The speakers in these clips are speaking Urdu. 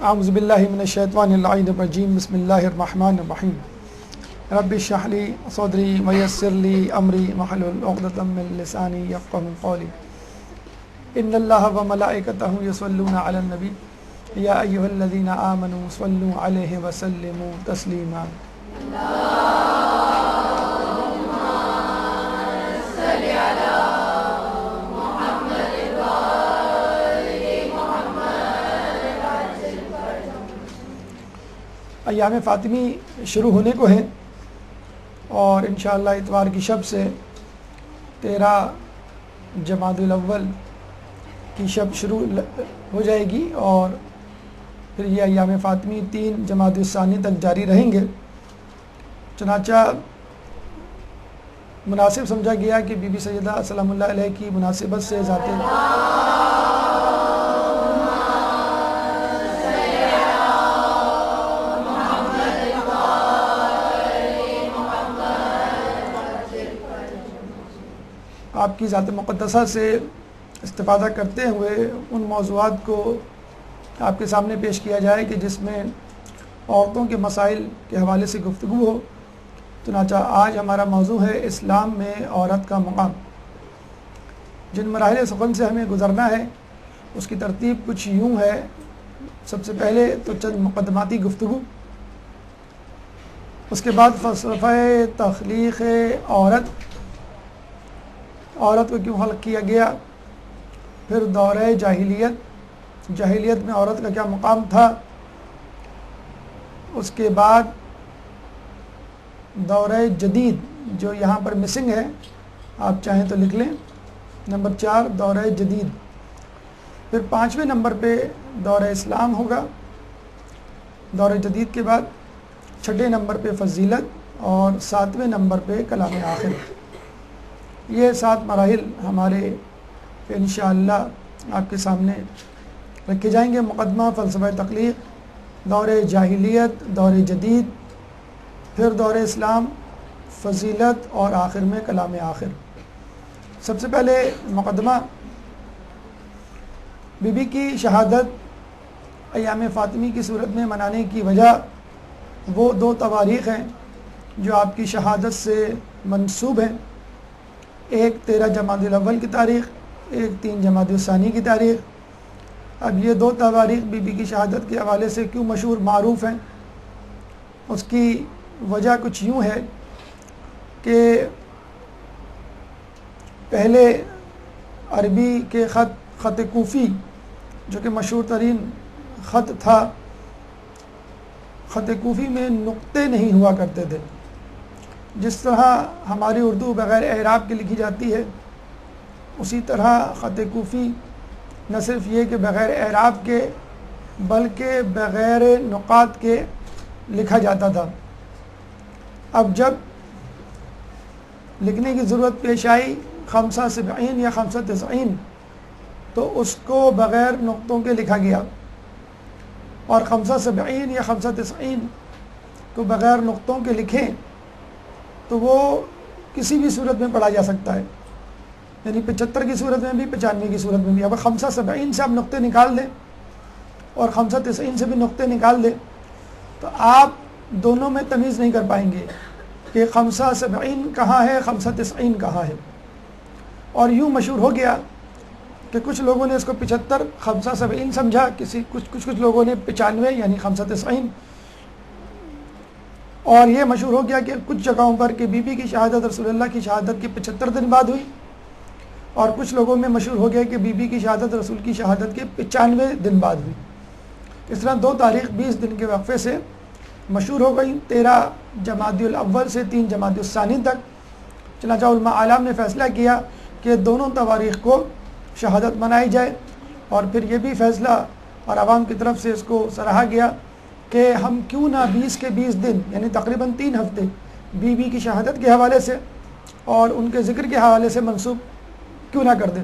اعوذ باللہ من الشیطان اللعین الرجیم بسم اللہ الرحمن الرحیم رب اشرح لی صدری ویسر لی امری واحلل عقدۃ من لسانی یفقهوا قولی ان اللہ وملائکتہ یصلون علی النبی یا ایھا الذین آمنوا صلوا علیہ وسلموا تسلیما ایام فاطمی شروع ہونے کو ہیں اور انشاءاللہ اتوار کی شب سے 13 جمادی الاول کی شب شروع ہو جائے گی اور پھر یہ ایام فاطمی 3 جمادی الثانی تک جاری رہیں گے۔ چنانچہ مناسب سمجھا گیا کہ بی بی سیدہ سلام اللہ علیہ کی مناسبت سے ذات آپ کی ذات مقدسہ سے استفادہ کرتے ہوئے ان موضوعات کو آپ کے سامنے پیش کیا جائے کہ جس میں عورتوں کے مسائل کے حوالے سے گفتگو ہو۔ چنانچہ آج ہمارا موضوع ہے اسلام میں عورت کا مقام۔ جن مراحل سفر سے ہمیں گزرنا ہے اس کی ترتیب کچھ یوں ہے۔ سب سے پہلے تو چند مقدماتی گفتگو، اس کے بعد فلسفہ تخلیق عورت کو کیوں خلق کیا گیا، پھر دورہ جاہلیت میں عورت کا کیا مقام تھا، اس کے بعد دورہ جدید جو یہاں پر مسنگ ہے، آپ چاہیں تو لکھ لیں، نمبر 4 دورہ جدید، پھر 5ویں نمبر پہ دورہ اسلام ہوگا دورہ جدید کے بعد، 6 نمبر پہ فضیلت اور 7ویں نمبر پہ کلام آخر۔ یہ 7 مراحل ہمارے انشاءاللہ آپ کے سامنے رکھے جائیں گے۔ مقدمہ فلسفہ تخلیق، دور جاہلیت، دور جدید، پھر دور اسلام، فضیلت اور آخر میں کلام آخر۔ سب سے پہلے مقدمہ، بی بی کی شہادت ایام فاطمی کی صورت میں منانے کی وجہ وہ 2 تواریخ ہیں جو آپ کی شہادت سے منسوب ہیں، ایک 13 جمادی الاول کی تاریخ، ایک 3 جمادی الثانی کی تاریخ۔ اب یہ 2 تواریخ بی بی کی شہادت کے حوالے سے کیوں مشہور معروف ہیں، اس کی وجہ کچھ یوں ہے کہ پہلے عربی کے خط کوفی جو کہ مشہور ترین خط تھا، خط کوفی میں نقطے نہیں ہوا کرتے تھے۔ جس طرح ہماری اردو بغیر اعراب کے لکھی جاتی ہے، اسی طرح خط کوفی نہ صرف یہ کہ بغیر اعراب کے بلکہ بغیر نقاط کے لکھا جاتا تھا۔ اب جب لکھنے کی ضرورت پیش آئی 75 یا 95 تو اس کو بغیر نقطوں کے لکھا گیا، اور 75 یا 95 کو بغیر نقطوں کے لکھیں تو وہ کسی بھی صورت میں پڑھا جا سکتا ہے، یعنی 75 کی صورت میں بھی، 95 کی صورت میں بھی۔ اگر 75 سے آپ نقطے نکال دیں اور 95 سے بھی نقطے نکال دیں تو آپ دونوں میں تمیز نہیں کر پائیں گے کہ 75 کہاں ہے، 95 کہاں ہے۔ اور یوں مشہور ہو گیا کہ کچھ لوگوں نے اس کو 75 سمجھا، کچھ لوگوں نے 95 یعنی 95، اور یہ مشہور ہو گیا کہ کچھ جگہوں پر کہ بی بی کی شہادت رسول اللہ کی شہادت کے 75 دن بعد ہوئی، اور کچھ لوگوں میں مشہور ہو گیا کہ بی بی کی شہادت رسول کی شہادت کے 95 دن بعد ہوئی۔ اس طرح 2 تاریخ 20 دن کے وقفے سے مشہور ہو گئی، 13 جمادی الاول سے 3 جمادی الثانی تک۔ چنانچہ علماء اعلام نے فیصلہ کیا کہ دونوں تواریخ کو شہادت منائی جائے، اور پھر یہ بھی فیصلہ اور عوام کی طرف سے اس کو سراہا گیا کہ ہم کیوں نہ 20 کے 20 دن یعنی تقریباً 3 ہفتے بی بی کی شہادت کے حوالے سے اور ان کے ذکر کے حوالے سے منسوب کیوں نہ کر دیں۔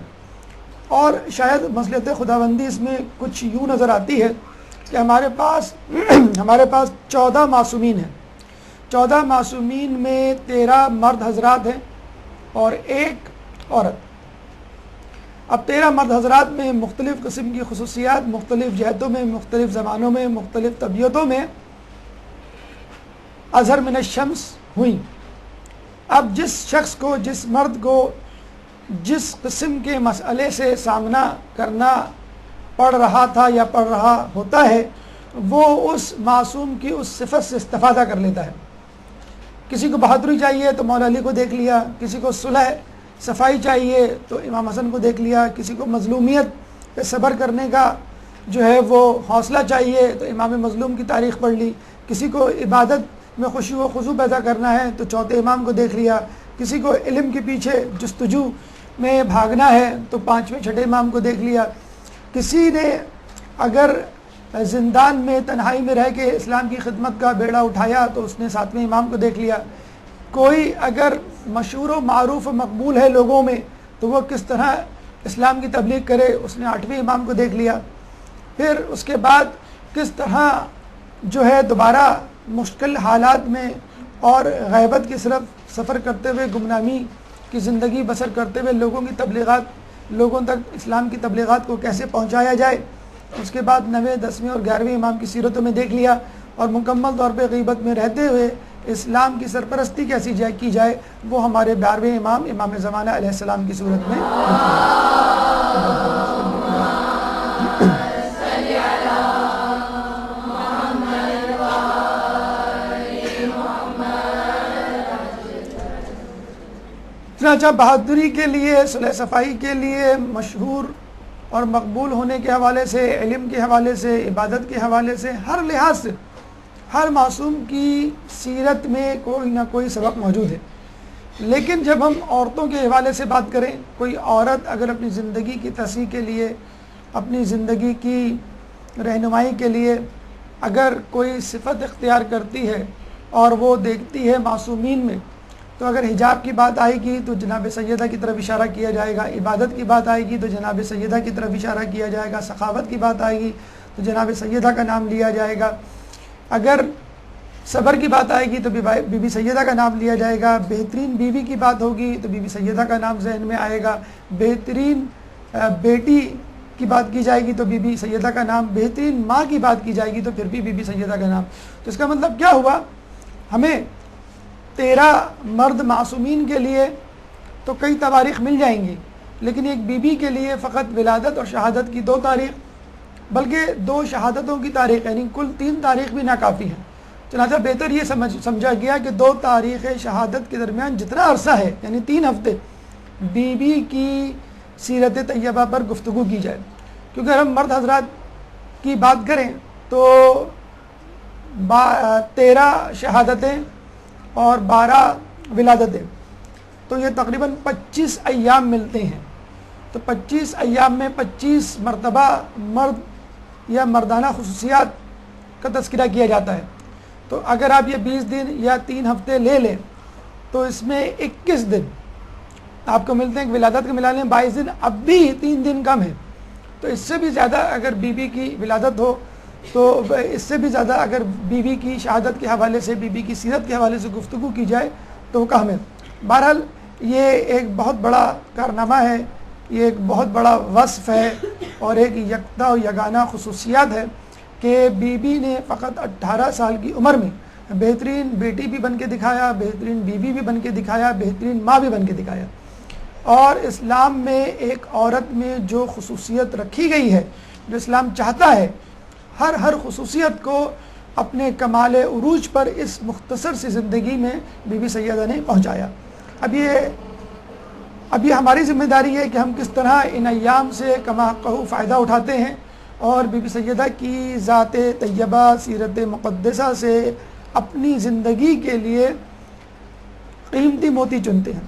اور شاید مصلحت خداوندی اس میں کچھ یوں نظر آتی ہے کہ ہمارے پاس 14 معصومین ہیں، 14 معصومین میں 13 مرد حضرات ہیں اور 1 عورت۔ اب 13 مرد حضرات میں مختلف قسم کی خصوصیات، مختلف جہتوں میں، مختلف زمانوں میں، مختلف طبیعتوں میں اظہر من الشمس ہوئیں۔ اب جس شخص کو، جس مرد کو جس قسم کے مسئلے سے سامنا کرنا پڑ رہا تھا یا پڑ رہا ہوتا ہے، وہ اس معصوم کی اس صفت سے استفادہ کر لیتا ہے۔ کسی کو بہادری چاہیے تو مولا علی کو دیکھ لیا، کسی کو صلح صفائی چاہیے تو امام حسن کو دیکھ لیا، کسی کو مظلومیت پہ صبر کرنے کا جو ہے وہ حوصلہ چاہیے تو امام مظلوم کی تاریخ پڑھ لی، کسی کو عبادت میں خوشی و خضوع پیدا کرنا ہے تو چوتھے امام کو دیکھ لیا، کسی کو علم کے پیچھے جستجو میں بھاگنا ہے تو پانچویں چھٹے امام کو دیکھ لیا، کسی نے اگر زندان میں تنہائی میں رہ کے اسلام کی خدمت کا بیڑا اٹھایا تو اس نے ساتویں امام کو دیکھ لیا، کوئی اگر مشہور و معروف و مقبول ہے لوگوں میں تو وہ کس طرح اسلام کی تبلیغ کرے، اس نے آٹھویں امام کو دیکھ لیا۔ پھر اس کے بعد کس طرح جو ہے دوبارہ مشکل حالات میں اور غیبت کی طرف سفر کرتے ہوئے، گمنامی کی زندگی بسر کرتے ہوئے لوگوں کی تبلیغات، لوگوں تک اسلام کی تبلیغات کو کیسے پہنچایا جائے، اس کے بعد 9ویں 10ویں اور 11ویں امام کی سیرتوں میں دیکھ لیا، اور مکمل طور پہ غیبت میں رہتے ہوئے اسلام کی سرپرستی کیسی کی جائے وہ ہمارے 12ویں امام، امام زمانہ علیہ السلام کی صورت میں چنانچہ بہادری کے لیے، صلح صفائی کے لیے، مشہور اور مقبول ہونے کے حوالے سے، علم کے حوالے سے، عبادت کے حوالے سے، ہر لحاظ سے ہر معصوم کی سیرت میں کوئی نہ کوئی سبق موجود ہے۔ لیکن جب ہم عورتوں کے حوالے سے بات کریں، کوئی عورت اگر اپنی زندگی کی تصحیح کے لیے، اپنی زندگی کی رہنمائی کے لیے اگر کوئی صفت اختیار کرتی ہے اور وہ دیکھتی ہے معصومین میں، تو اگر حجاب کی بات آئے گی تو جناب سیدہ کی طرف اشارہ کیا جائے گا، عبادت کی بات آئے گی تو جناب سیدہ کی طرف اشارہ کیا جائے گا، سخاوت کی بات آئے گی تو جناب سیدہ کا نام لیا جائے گا، اگر صبر کی بات آئے گی تو بی بی سیدہ کا نام لیا جائے گا، بہترین بیوی کی بات ہوگی تو بی بی سیدہ کا نام ذہن میں آئے گا، بہترین بیٹی کی بات کی جائے گی تو بی بی سیدہ کا نام، بہترین ماں کی بات کی جائے گی تو پھر بھی بی بی سیدہ کا نام۔ تو اس کا مطلب کیا ہوا، ہمیں 13 مرد معصومین کے لیے تو کئی تواریخ مل جائیں گی، لیکن ایک بی بی کے لیے فقط ولادت اور شہادت کی 2 تاریخ، بلکہ 2 شہادتوں کی تاریخ، یعنی کل 3 تاریخ بھی ناکافی ہیں۔ چنانچہ بہتر یہ سمجھا گیا کہ 2 تاریخ شہادت کے درمیان جتنا عرصہ ہے، یعنی 3 ہفتے، بی بی کی سیرت طیبہ پر گفتگو کی جائے، کیونکہ اگر ہم مرد حضرات کی بات کریں تو 13 شہادتیں اور 12 ولادتیں، تو یہ تقریباً 25 ایام ملتے ہیں، تو 25 ایام میں 25 مرتبہ مرد یا مردانہ خصوصیات کا تذکرہ کیا جاتا ہے۔ تو اگر آپ یہ 20 دن یا 3 ہفتے لے لیں تو اس میں 21 دن آپ کو ملتے ہیں، ولادت کے ملا لیں 22 دن، اب بھی 3 دن کم ہے، تو اس سے بھی زیادہ اگر بی بی کی ولادت ہو تو اس سے بھی زیادہ اگر بی بی کی شہادت کے حوالے سے، بی بی کی سیرت کے حوالے سے گفتگو کی جائے تو وہ کم ہے۔ بہرحال یہ ایک بہت بڑا کارنامہ ہے، یہ ایک بہت بڑا وصف ہے اور ایک یکتا و یگانہ خصوصیات ہے کہ بی بی نے فقط 18 سال کی عمر میں بہترین بیٹی بھی بن کے دکھایا، بہترین بیوی بھی بن کے دکھایا، بہترین ماں بھی بن کے دکھایا۔ اور اسلام میں ایک عورت میں جو خصوصیت رکھی گئی ہے، جو اسلام چاہتا ہے، ہر خصوصیت کو اپنے کمال عروج پر اس مختصر سی زندگی میں بی بی سیدہ نے پہنچایا۔ اب یہ ہماری ذمہ داری ہے کہ ہم کس طرح ان ایام سے کما حقہ فائدہ اٹھاتے ہیں اور بی بی سیدہ کی ذات طیبہ، سیرت مقدسہ سے اپنی زندگی کے لیے قیمتی موتی چنتے ہیں۔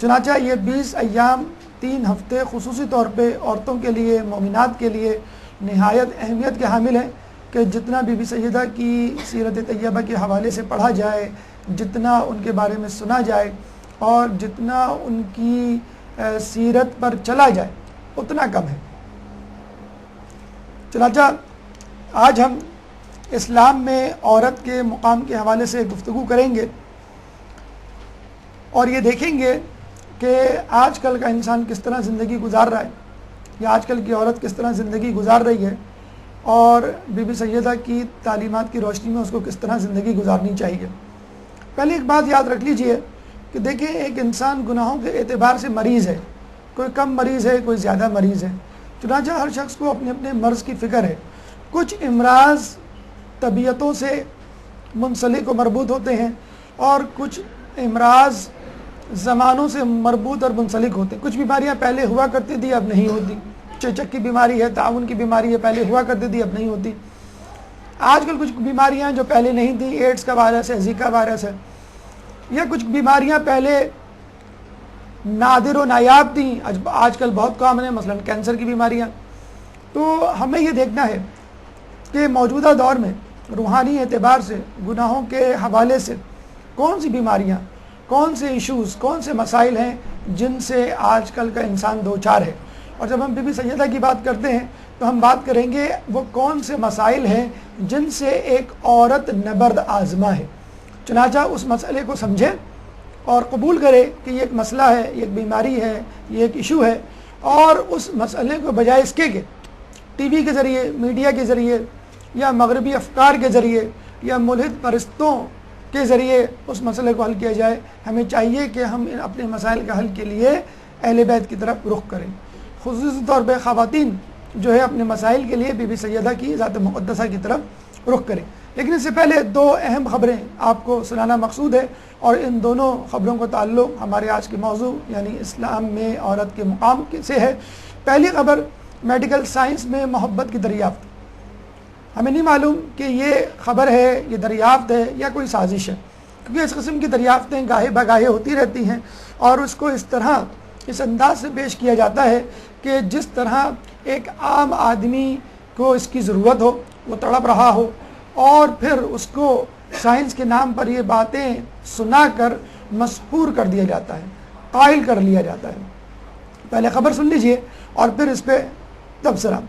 چنانچہ یہ 20 ایام 3 ہفتے خصوصی طور پہ عورتوں کے لیے، مومنات کے لیے نہایت اہمیت کے حامل ہیں کہ جتنا بی بی سیدہ کی سیرت طیبہ کے حوالے سے پڑھا جائے، جتنا ان کے بارے میں سنا جائے اور جتنا ان کی سیرت پر چلا جائے اتنا کم ہے۔ چنانچہ آج ہم اسلام میں عورت کے مقام کے حوالے سے گفتگو کریں گے اور یہ دیکھیں گے کہ آج کل کا انسان کس طرح زندگی گزار رہا ہے۔ یا آج کل کی عورت کس طرح زندگی گزار رہی ہے اور بی بی سیدہ کی تعلیمات کی روشنی میں اس کو کس طرح زندگی گزارنی چاہیے۔ پہلے ایک بات یاد رکھ لیجئے کہ دیکھیں ایک انسان گناہوں کے اعتبار سے مریض ہے، کوئی کم مریض ہے، کوئی زیادہ مریض ہے، چنانچہ ہر شخص کو اپنے اپنے مرض کی فکر ہے۔ کچھ امراض طبیعتوں سے منسلک و مربوط ہوتے ہیں اور کچھ امراض زمانوں سے مربوط اور منسلک ہوتے ہیں۔ کچھ بیماریاں پہلے ہوا کرتی تھی، اب نہیں ہوتی۔ چیچک کی بیماری ہے، تعاون کی بیماری ہے، پہلے ہوا کرتی تھی، اب نہیں ہوتی۔ آج کل کچھ بیماریاں جو پہلے نہیں تھیں، ایڈز کا وائرس ہے، زیکا وائرس ہے، یا کچھ بیماریاں پہلے نادر و نایاب تھیں، آج کل بہت کامن ہے، مثلا کینسر کی بیماریاں۔ تو ہمیں یہ دیکھنا ہے کہ موجودہ دور میں روحانی اعتبار سے، گناہوں کے حوالے سے کون سی بیماریاں، کون سے ایشوز، کون سے مسائل ہیں جن سے آج کل کا انسان دوچار ہے۔ اور جب ہم بی بی سیدہ کی بات کرتے ہیں تو ہم بات کریں گے وہ کون سے مسائل ہیں جن سے ایک عورت نبرد آزما ہے۔ چنانچہ اس مسئلے کو سمجھے اور قبول کرے کہ یہ ایک مسئلہ ہے، یہ ایک بیماری ہے، یہ ایک ایشو ہے، اور اس مسئلے کو بجائے اس کے ٹی وی کے ذریعے، میڈیا کے ذریعے، یا مغربی افکار کے ذریعے، یا ملحد پرستوں کے ذریعے اس مسئلے کو حل کیا جائے، ہمیں چاہیے کہ ہم اپنے مسائل کا حل کے لیے اہل بیت کی طرف رخ کریں۔ خصوصی طور پہ خواتین جو ہے اپنے مسائل کے لیے بی بی سیدہ کی ذات مقدسہ کی طرف رخ کریں۔ لیکن اس سے پہلے دو اہم خبریں آپ کو سنانا مقصود ہے، اور ان دونوں خبروں کا تعلق ہمارے آج کے موضوع یعنی اسلام میں عورت کے مقام سے ہے۔ پہلی خبر میڈیکل سائنس میں محبت کی دریافت۔ ہمیں نہیں معلوم کہ یہ خبر ہے، یہ دریافت ہے یا کوئی سازش ہے، کیونکہ اس قسم کی دریافتیں گاہے بگاہے ہوتی رہتی ہیں، اور اس کو اس طرح اس انداز سے پیش کیا جاتا ہے کہ جس طرح ایک عام آدمی کو اس کی ضرورت ہو، وہ تڑپ رہا ہو، اور پھر اس کو سائنس کے نام پر یہ باتیں سنا کر مسحور کر دیا جاتا ہے، قائل کر لیا جاتا ہے۔ پہلے خبر سن لیجئے اور پھر اس پہ تبصرہ۔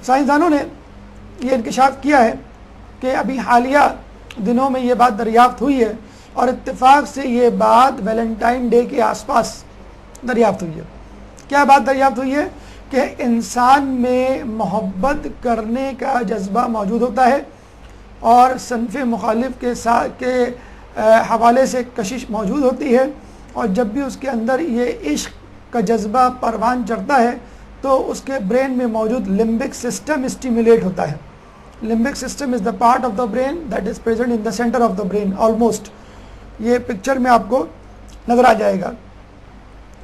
سائنسدانوں نے یہ انکشاف کیا ہے کہ ابھی حالیہ دنوں میں یہ بات دریافت ہوئی ہے، اور اتفاق سے یہ بات ویلنٹائن ڈے کے آس پاس دریافت ہوئی ہے۔ کیا بات دریافت ہوئی ہے؟ کہ انسان میں محبت کرنے کا جذبہ موجود ہوتا ہے، اور صنف مخالف کے حوالے سے کشش موجود ہوتی ہے، اور جب بھی اس کے اندر یہ عشق کا جذبہ پروان چڑھتا ہے تو اس کے برین میں موجود لمبک سسٹم اسٹیمولیٹ ہوتا ہے۔ Limbic system is the part of the brain that is present in the centre of the brain almost. یہ پکچر میں آپ کو نظر آ جائے گا،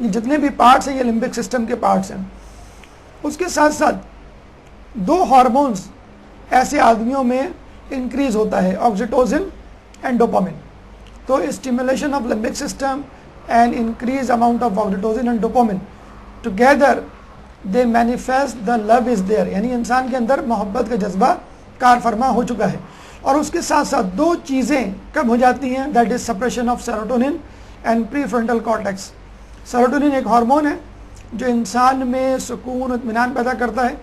یہ جتنے بھی پارٹس ہیں یہ لمبک سسٹم کے پارٹس ہیں۔ اس کے ساتھ ساتھ دو ہارمونز ایسے آدمیوں میں انکریز ہوتا ہے، آکسیٹوسن اینڈ ڈوپامن۔ تو stimulation of limbic system and increase amount of oxytocin and dopamine together they manifest the love is there, یعنی انسان کے اندر محبت کا جذبہ کار فرما ہو چکا ہے۔ اور اس کے ساتھ ساتھ دو چیزیں کم ہو جاتی ہیں، that is suppression of serotonin and prefrontal cortex. Serotonin ایک ہارمون ہے جو انسان میں سکون و اطمینان پیدا کرتا ہے،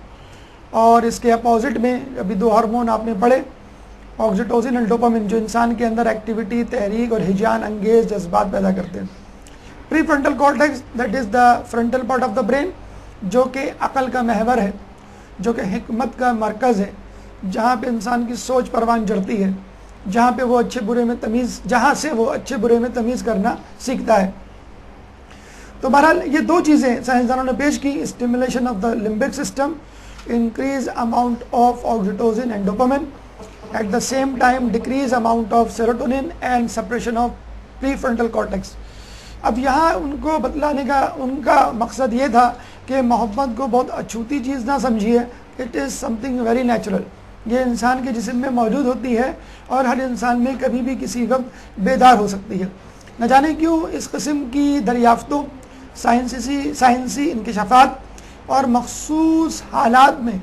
اور اس کے اپوزٹ میں ابھی دو ہارمون آپ نے پڑھے، آکسیٹوسن اینڈ ڈوپامن، جو انسان کے اندر ایکٹیویٹی، تحریک اور ہیجان انگیز جذبات پیدا کرتے ہیں۔ Prefrontal cortex that is the frontal part of the brain, جو کہ عقل کا محور ہے، جو کہ حکمت کا مرکز ہے، جہاں پہ انسان کی سوچ پروان چڑھتی ہے، جہاں پہ وہ اچھے برے میں تمیز، جہاں سے وہ اچھے برے میں تمیز کرنا سیکھتا ہے۔ تو بہرحال یہ دو چیزیں سائنسدانوں نے پیش کی، stimulation of the limbic system, increase amount of oxytocin and dopamine, at the same time decrease amount of serotonin and suppression of prefrontal cortex. اب یہاں ان کو بتلانے کا ان کا مقصد یہ تھا کہ محبت کو بہت اچھوتی چیز نہ سمجھیے، it is some thing very natural, یہ انسان کے جسم میں موجود ہوتی ہے، اور ہر انسان میں کبھی بھی کسی وقت بیدار ہو سکتی ہے۔ نہ جانے کیوں اس قسم کی دریافتوں، سائنسی انکشافات اور مخصوص حالات میں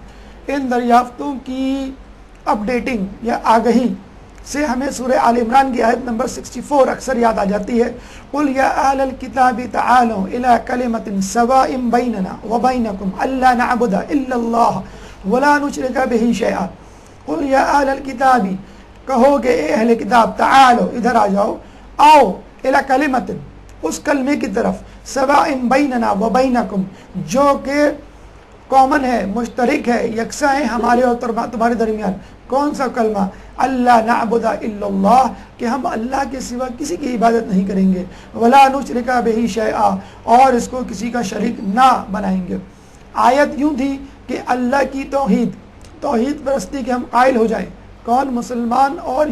ان دریافتوں کی اپڈیٹنگ یا آگہی سے ہمیں سورہ آل عمران کی آیت نمبر 64 اکثر یاد آ جاتی ہے، قُلْ يَا أَهْلَ الْكِتَابِ تَعَالَوْا إِلَىٰ كَلِمَةٍ سَوَاءٍ بَيْنَنَا وَبَيْنَكُمْ أَلَّا نَعْبُدَ إِلَّا اللَّهَ وَلَا نُشْرِكَ بِهِ شَيْئًا۔ قُلْ يَا أَهْلَ الْكِتَابِ، کہو کہ اے اہل کتاب، تعالو ادھر آ جاؤ، آؤ، إِلَىٰ كَلِمَةٍ اس کلمے کی طرف سواء بیننا و بینکم، جو کہ کامن ہے، مشترک ہے، یکساں ہے ہمارے اور تمہارے درمیان. کون سا کلمہ؟ اللہ نعبد الا اللہ، کہ ہم اللہ کے سوا کسی کی عبادت نہیں کریں گے. ولا نشرک بہ شیئا، اور اس کو کسی کا شریک نہ بنائیں گے. آیت یوں تھی کہ اللہ کی توحید پرستی کے ہم قائل ہو جائیں. کون؟ مسلمان اور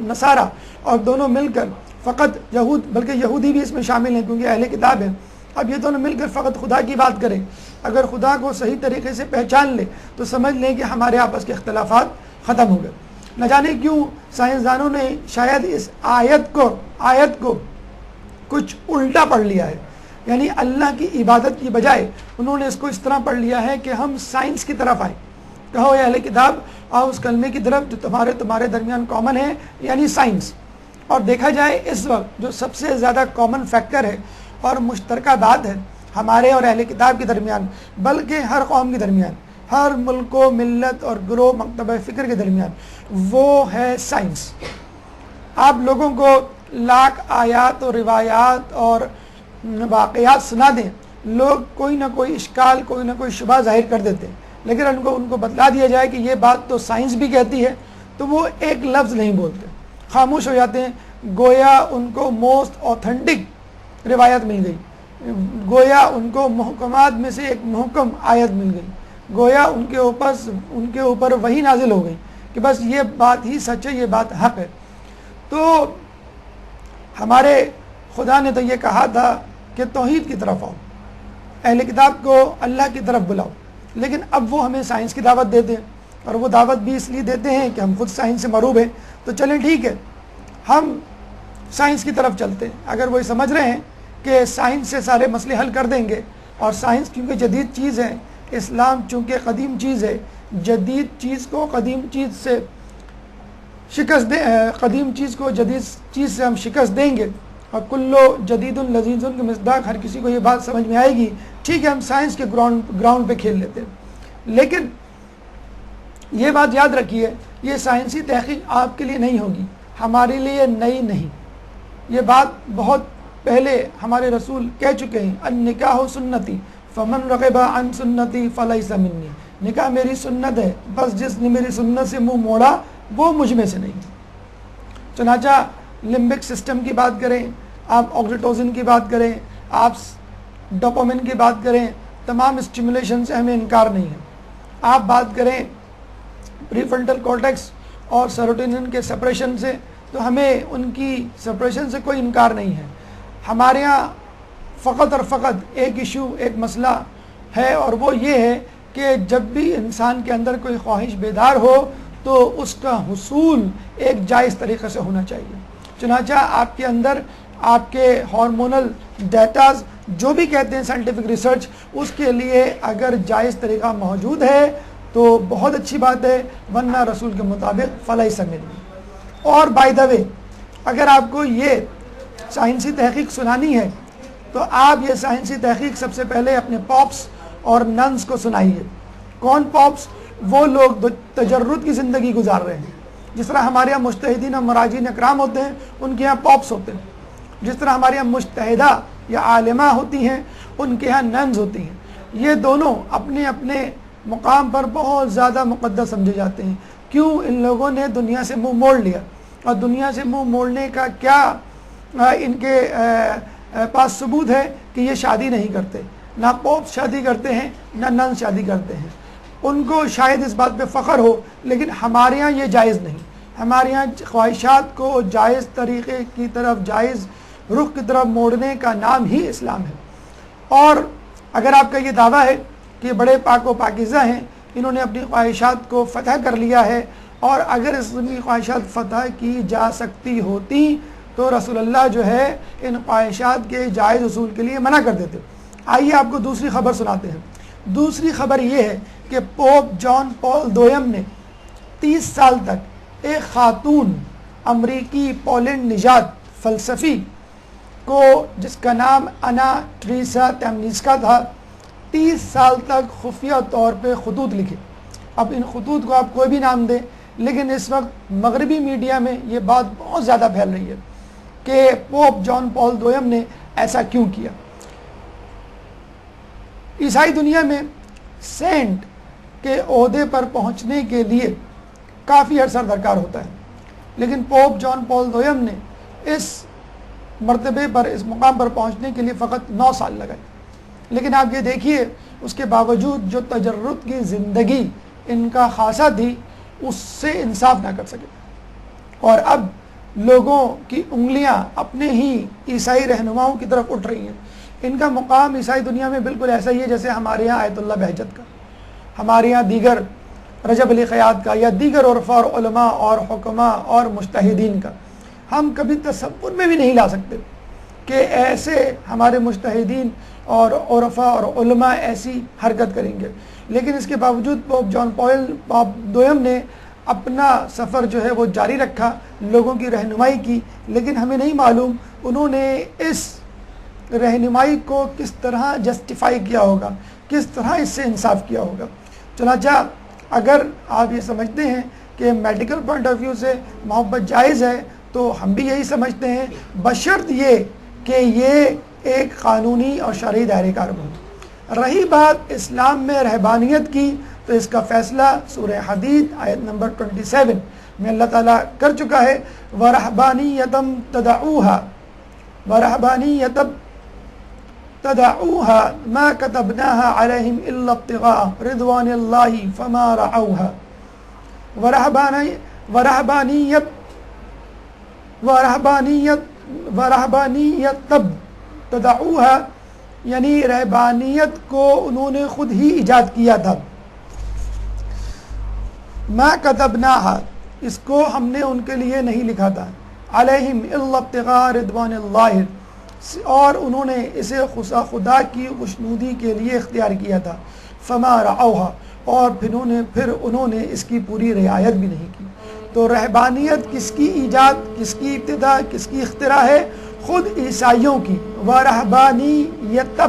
نصارہ، اور دونوں مل کر فقط بلکہ یہودی بھی اس میں شامل ہیں کیونکہ اہل کتاب ہیں. اب یہ دونوں مل کر فقط خدا کی بات کریں. اگر خدا کو صحیح طریقے سے پہچان لے تو سمجھ لیں کہ ہمارے آپس کے اختلافات ختم ہو گئے. نہ جانے کیوں سائنسدانوں نے شاید اس آیت کو کچھ الٹا پڑھ لیا ہے. یعنی اللہ کی عبادت کی بجائے انہوں نے اس کو اس طرح پڑھ لیا ہے کہ ہم سائنس کی طرف آئیں. کہو اے اہل کتاب، آؤ اس کلمے کی طرف جو تمہارے درمیان کامن ہے، یعنی سائنس. اور دیکھا جائے اس وقت جو سب سے زیادہ کامن فیکٹر ہے اور مشترکہ بات ہے ہمارے اور اہل کتاب کے درمیان، بلکہ ہر قوم کے درمیان، ہر ملک و ملت اور گروہ مکتبہ فکر کے درمیان، وہ ہے سائنس. آپ لوگوں کو لاکھ آیات اور روایات اور واقعات سنا دیں، لوگ کوئی نہ کوئی اشکال، کوئی نہ کوئی شبہ ظاہر کر دیتے ہیں. لیکن ان کو بتلا دیا جائے کہ یہ بات تو سائنس بھی کہتی ہے تو وہ ایک لفظ نہیں بولتے، خاموش ہو جاتے ہیں. گویا ان کو موسٹ اوتھینٹک روایت مل گئی، گویا ان کو محکمات میں سے ایک محکم آیت مل گئی، گویا ان کے اوپر وہی نازل ہو گئی کہ بس یہ بات ہی سچ ہے، یہ بات حق ہے. تو ہمارے خدا نے تو یہ کہا تھا کہ توحید کی طرف آؤ، اہل کتاب کو اللہ کی طرف بلاؤ. لیکن اب وہ ہمیں سائنس کی دعوت دیتے ہیں، اور وہ دعوت بھی اس لیے دیتے ہیں کہ ہم خود سائنس سے مروب ہیں. تو چلیں ٹھیک ہے، ہم سائنس کی طرف چلتے ہیں. اگر وہ سمجھ رہے ہیں کہ سائنس سے سارے مسئلے حل کر دیں گے، اور سائنس کیونکہ جدید چیز ہے، اسلام چونکہ قدیم چیز ہے، جدید چیز کو قدیم چیز سے شکست دیں، قدیم چیز کو جدید چیز سے ہم شکست دیں گے، اور کلو جدید لذیذ کے مصداق، ہر کسی کو یہ بات سمجھ میں آئے گی. ٹھیک ہے، ہم سائنس کے گراؤنڈ پہ کھیل لیتے ہیں. لیکن یہ بات یاد رکھیے، یہ سائنسی تحقیق آپ کے لیے نہیں ہوگی، ہمارے لیے نئی نہیں. یہ بات بہت پہلے ہمارے رسول کہہ چکے ہیں، النکاح سنتی فمن رغب عن سنتی فلیس منی. نکاح میری سنت ہے، بس جس نے میری سنت سے منہ موڑا وہ مجھ میں سے نہیں. چنانچہ لمبک سسٹم کی بات کریں، آپ آکسیٹوسن کی بات کریں، آپ ڈوپامن کی بات کریں، تمام اسٹیمولیشن سے ہمیں انکار نہیں ہے. آپ بات کریں پری فرنٹل کارٹیکس اور سیروٹونن کے سپریشن سے، تو ہمیں ان کی سپریشن سے کوئی انکار نہیں ہے. ہمارے ہاں فقط اور فقط ایک ایشو، ایک مسئلہ ہے، اور وہ یہ ہے کہ جب بھی انسان کے اندر کوئی خواہش بیدار ہو تو اس کا حصول ایک جائز طریقے سے ہونا چاہیے. چنانچہ آپ کے اندر آپ کے ہارمونل ڈیٹاز جو بھی کہتے ہیں سائنٹیفک ریسرچ، اس کے لیے اگر جائز طریقہ موجود ہے تو بہت اچھی بات ہے، ورنہ رسول کے مطابق فلیس منی. اور بائی دا وے، اگر آپ کو یہ سائنسی تحقیق سنانی ہے تو آپ یہ سائنسی تحقیق سب سے پہلے اپنے پاپس اور ننس کو سنائیے. کون پاپس؟ وہ لوگ تجرد کی زندگی گزار رہے ہیں. جس طرح ہمارے یہاں مجتہدین اور مراجعین اکرام ہوتے ہیں، ان کے یہاں پاپس ہوتے ہیں. جس طرح ہمارے یہاں مجتہدہ یا عالمہ ہوتی ہیں، ان کے یہاں ننز ہوتی ہیں. یہ دونوں اپنے اپنے مقام پر بہت زیادہ مقدس سمجھے جاتے ہیں. کیوں؟ ان لوگوں نے دنیا سے منہ موڑ لیا، اور دنیا سے منہ موڑنے کا کیا ان کے پاس ثبوت ہے کہ یہ شادی نہیں کرتے. نہ پوپ شادی کرتے ہیں، نہ نن شادی کرتے ہیں. ان کو شاید اس بات پہ فخر ہو، لیکن ہمارے ہاں یہ جائز نہیں. ہمارے ہاں خواہشات کو جائز طریقے کی طرف، جائز رخ کی طرف موڑنے کا نام ہی اسلام ہے. اور اگر آپ کا یہ دعویٰ ہے کہ بڑے پاک و پاکیزہ ہیں، انہوں نے اپنی خواہشات کو فتح کر لیا ہے، اور اگر اس کی خواہشات فتح کی جا سکتی ہوتی تو رسول اللہ جو ہے ان خواہشات کے جائز حصول کے لیے منع کر دیتے. آئیے آپ کو دوسری خبر سناتے ہیں. دوسری خبر یہ ہے کہ پوپ جان پال دویم نے 30 سال تک ایک خاتون امریکی پولینڈ نژاد فلسفی کو، جس کا نام انا ٹریسا تیمنسکا تھا، 30 سال تک خفیہ طور پہ خطوط لکھے. اب ان خطوط کو آپ کوئی بھی نام دیں، لیکن اس وقت مغربی میڈیا میں یہ بات بہت زیادہ پھیل رہی ہے کہ پوپ جان پال دویم نے ایسا کیوں کیا؟ عیسائی دنیا میں سینٹ کے عہدے پر پہنچنے کے لیے کافی عرصہ درکار ہوتا ہے، لیکن پوپ جان پال دویم نے اس مرتبے پر، اس مقام پر پہنچنے کے لیے فقط 9 سال لگائے. لیکن آپ یہ دیکھیے اس کے باوجود جو تجرد کی زندگی ان کا خاصہ تھی اس سے انصاف نہ کر سکے، اور اب لوگوں کی انگلیاں اپنے ہی عیسائی رہنماؤں کی طرف اٹھ رہی ہیں. ان کا مقام عیسائی دنیا میں بالکل ایسا ہی ہے جیسے ہمارے یہاں آیت اللہ بہجت کا، ہمارے یہاں دیگر رجب علی خیاط کا، یا دیگر عرفاء اور علماء اور حکماء اور مجتہدین کا. ہم کبھی تصور میں بھی نہیں لا سکتے کہ ایسے ہمارے مجتہدین اور عرفاء اور علماء ایسی حرکت کریں گے. لیکن اس کے باوجود پوپ جان پال دویم نے اپنا سفر جو ہے وہ جاری رکھا، لوگوں کی رہنمائی کی. لیکن ہمیں نہیں معلوم انہوں نے اس رہنمائی کو کس طرح جسٹیفائی کیا ہوگا، کس طرح اس سے انصاف کیا ہوگا. چنانچہ اگر آپ یہ سمجھتے ہیں کہ میڈیکل پوائنٹ آف ویو سے محبت جائز ہے تو ہم بھی یہی سمجھتے ہیں، بشرط یہ کہ یہ ایک قانونی اور شرعی دائرے کار ہو. رہی بات اسلام میں رہبانیت کی تو اس کا فیصلہ سورہ حدید آیت نمبر 27 میں اللہ تعالیٰ کر چکا ہے. وَرَهْبَانِيَّةً تَدَعُوهَا وَرَهْبَانِيَّةً تدعوها ما كتبناها عليهم إلا ابتغاء رضوان الله فما رعوها ورهبانية تدعوها، یعنی رہبانیت کو انہوں نے خود ہی ایجاد کیا تھا. ما كتبناها، اس کو ہم نے ان کے لیے نہیں لکھا تھا، علیہم الا ابتغاء رضوان اللہ، اور انہوں نے اسے خدا کی خوشنودی کے لیے اختیار کیا تھا. فما رعوها، اور پھر انہوں نے اس کی پوری رعایت بھی نہیں کی. تو رہبانیت کس کی ایجاد، کس کی ابتدا، کس کی اختراع ہے؟ خود عیسائیوں کی. وَرَهْبَانِيَّةً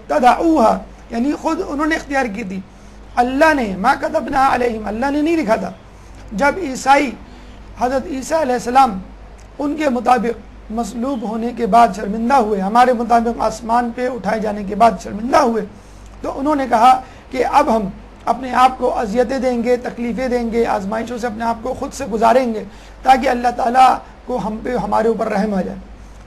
تَدْعُوهَا، یعنی خود انہوں نے اختیار کی تھی. اللہ نے ما كتبنا علیہم، اللہ نے نہیں لکھا تھا. جب عیسائی حضرت عیسیٰ علیہ السلام ان کے مطابق مصلوب ہونے کے بعد شرمندہ ہوئے، ہمارے مطابق آسمان پہ اٹھائے جانے کے بعد شرمندہ ہوئے، تو انہوں نے کہا کہ اب ہم اپنے آپ کو اذیتیں دیں گے، تکلیفیں دیں گے، آزمائشوں سے اپنے آپ کو خود سے گزاریں گے تاکہ اللہ تعالیٰ کو ہم پہ، ہمارے اوپر رحم آ جائے.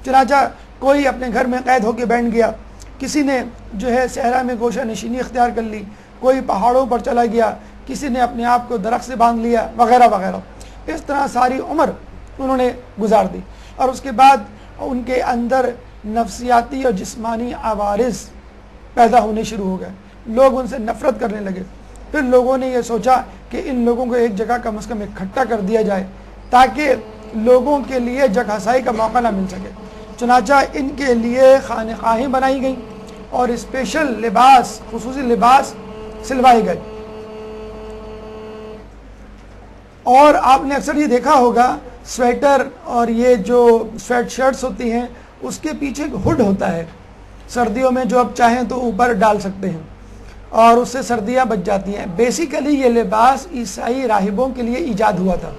چنانچہ کوئی اپنے گھر میں قید ہو کے بیٹھ گیا، کسی نے جو ہے صحرا میں گوشہ نشینی اختیار کر لی، کوئی پہاڑوں پر چلا گیا، کسی نے اپنے آپ کو درخت سے باندھ لیا، وغیرہ وغیرہ. اس طرح ساری عمر انہوں نے گزار دی، اور اس کے بعد ان کے اندر نفسیاتی اور جسمانی عوارض پیدا ہونے شروع ہو گئے. لوگ ان سے نفرت کرنے لگے. پھر لوگوں نے یہ سوچا کہ ان لوگوں کو ایک جگہ کم از کم اکٹھا کر دیا جائے تاکہ لوگوں کے لیے جگہ ہسائی کا موقع نہ مل سکے. چنانچہ ان کے لیے خانقاہیں بنائی گئیں اور اسپیشل لباس، خصوصی لباس سلوائے گئے. اور آپ نے اکثر یہ دیکھا ہوگا سویٹر اور یہ جو سویٹ شرٹس ہوتی ہیں اس کے پیچھے ایک ہڈ ہوتا ہے، سردیوں میں جو آپ چاہیں تو اوپر ڈال سکتے ہیں اور اس سے سردیاں بچ جاتی ہیں. بیسیکلی یہ لباس عیسائی راہبوں کے لیے ایجاد ہوا تھا،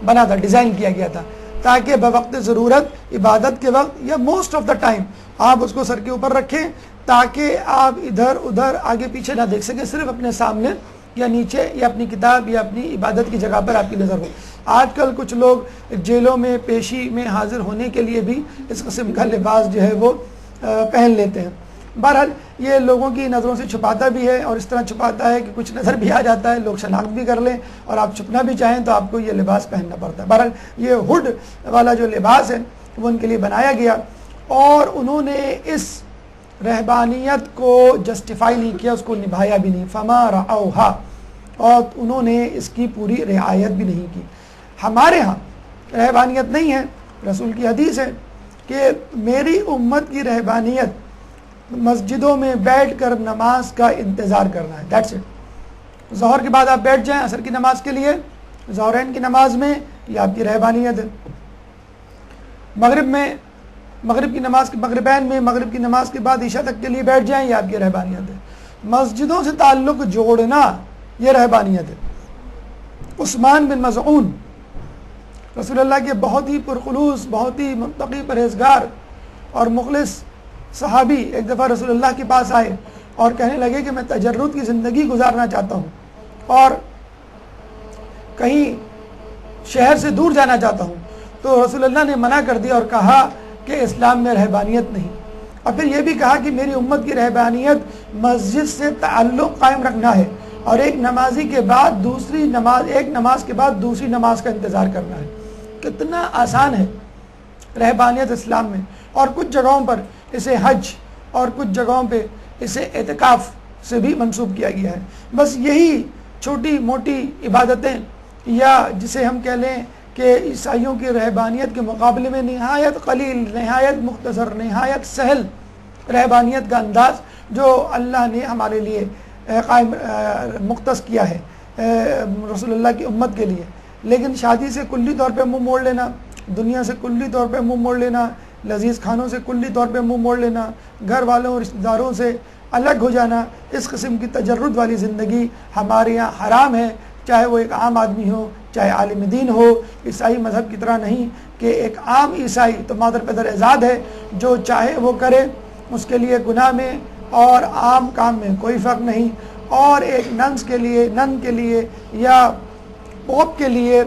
بنا تھا، ڈیزائن کیا گیا تھا تاکہ بوقت ضرورت، عبادت کے وقت یا موسٹ آف دا ٹائم آپ اس کو سر کے اوپر رکھیں تاکہ آپ ادھر ادھر آگے پیچھے نہ دیکھ سکیں، صرف اپنے سامنے یا نیچے یا اپنی کتاب یا اپنی عبادت کی جگہ پر آپ کی نظر ہو. آج کل کچھ لوگ جیلوں میں پیشی میں حاضر ہونے کے لیے بھی اس قسم کا لباس جو ہے وہ پہن لیتے ہیں. بہرحال یہ لوگوں کی نظروں سے چھپاتا بھی ہے، اور اس طرح چھپاتا ہے کہ کچھ نظر بھی آ جاتا ہے، لوگ شناخت بھی کر لیں، اور آپ چھپنا بھی چاہیں تو آپ کو یہ لباس پہننا پڑتا ہے. بہرحال یہ ہڈ والا جو لباس ہے وہ ان کے لیے بنایا گیا، اور انہوں نے اس رہبانیت کو جسٹیفائی نہیں کیا، اس کو نبھایا بھی نہیں. فما رعوها، اور انہوں نے اس کی پوری رعایت بھی نہیں کی. ہمارے ہاں رہبانیت نہیں ہے. رسول کی حدیث ہے کہ میری امت کی رہبانیت مسجدوں میں بیٹھ کر نماز کا انتظار کرنا ہے. That's it. ظہر کے بعد آپ بیٹھ جائیں عصر کی نماز کے لیے، ظہرین کی نماز میں، یہ آپ کی رہبانیت ہے. مغرب کی نماز، مغربین میں مغرب کی نماز کے بعد عشاء تک کے لیے بیٹھ جائیں، یہ آپ کی رہبانیت ہے. مسجدوں سے تعلق جوڑنا یہ رہبانیت ہے. عثمان بن مظعون رسول اللہ کے بہت ہی پرخلوص، بہت ہی متقی، پرہیزگار اور مخلص صحابی ایک دفعہ رسول اللہ کے پاس آئے اور کہنے لگے کہ میں تجرد کی زندگی گزارنا چاہتا ہوں اور کہیں شہر سے دور جانا چاہتا ہوں. تو رسول اللہ نے منع کر دیا اور کہا کہ اسلام میں رہبانیت نہیں. اور پھر یہ بھی کہا کہ میری امت کی رہبانیت مسجد سے تعلق قائم رکھنا ہے اور ایک نمازی کے بعد دوسری نماز، ایک نماز کے بعد دوسری نماز کا انتظار کرنا ہے. کتنا آسان ہے رہبانیت اسلام میں. اور کچھ جگہوں پر اسے حج اور کچھ جگہوں پہ اسے اعتکاف سے بھی منسوب کیا گیا ہے. بس یہی چھوٹی موٹی عبادتیں، یا جسے ہم کہہ لیں کہ عیسائیوں کی رہبانیت کے مقابلے میں نہایت قلیل، نہایت مختصر، نہایت سہل رہبانیت کا انداز جو اللہ نے ہمارے لیے قائم مختص کیا ہے رسول اللہ کی امت کے لیے. لیکن شادی سے کلی طور پہ منہ موڑ لینا، دنیا سے کلی طور پہ منہ موڑ لینا، لذیذ کھانوں سے کلی طور پہ منہ موڑ لینا، گھر والوں اور رشتہ داروں سے الگ ہو جانا، اس قسم کی تجرد والی زندگی ہمارے یہاں حرام ہے. چاہے وہ ایک عام آدمی ہو، چاہے عالم دین ہو. عیسائی مذہب کی طرح نہیں کہ ایک عام عیسائی تو مادر پدر آزاد ہے، جو چاہے وہ کرے، اس کے لیے گناہ میں اور عام کام میں کوئی فرق نہیں. اور ایک نن کے لیے یا پوپ کے لیے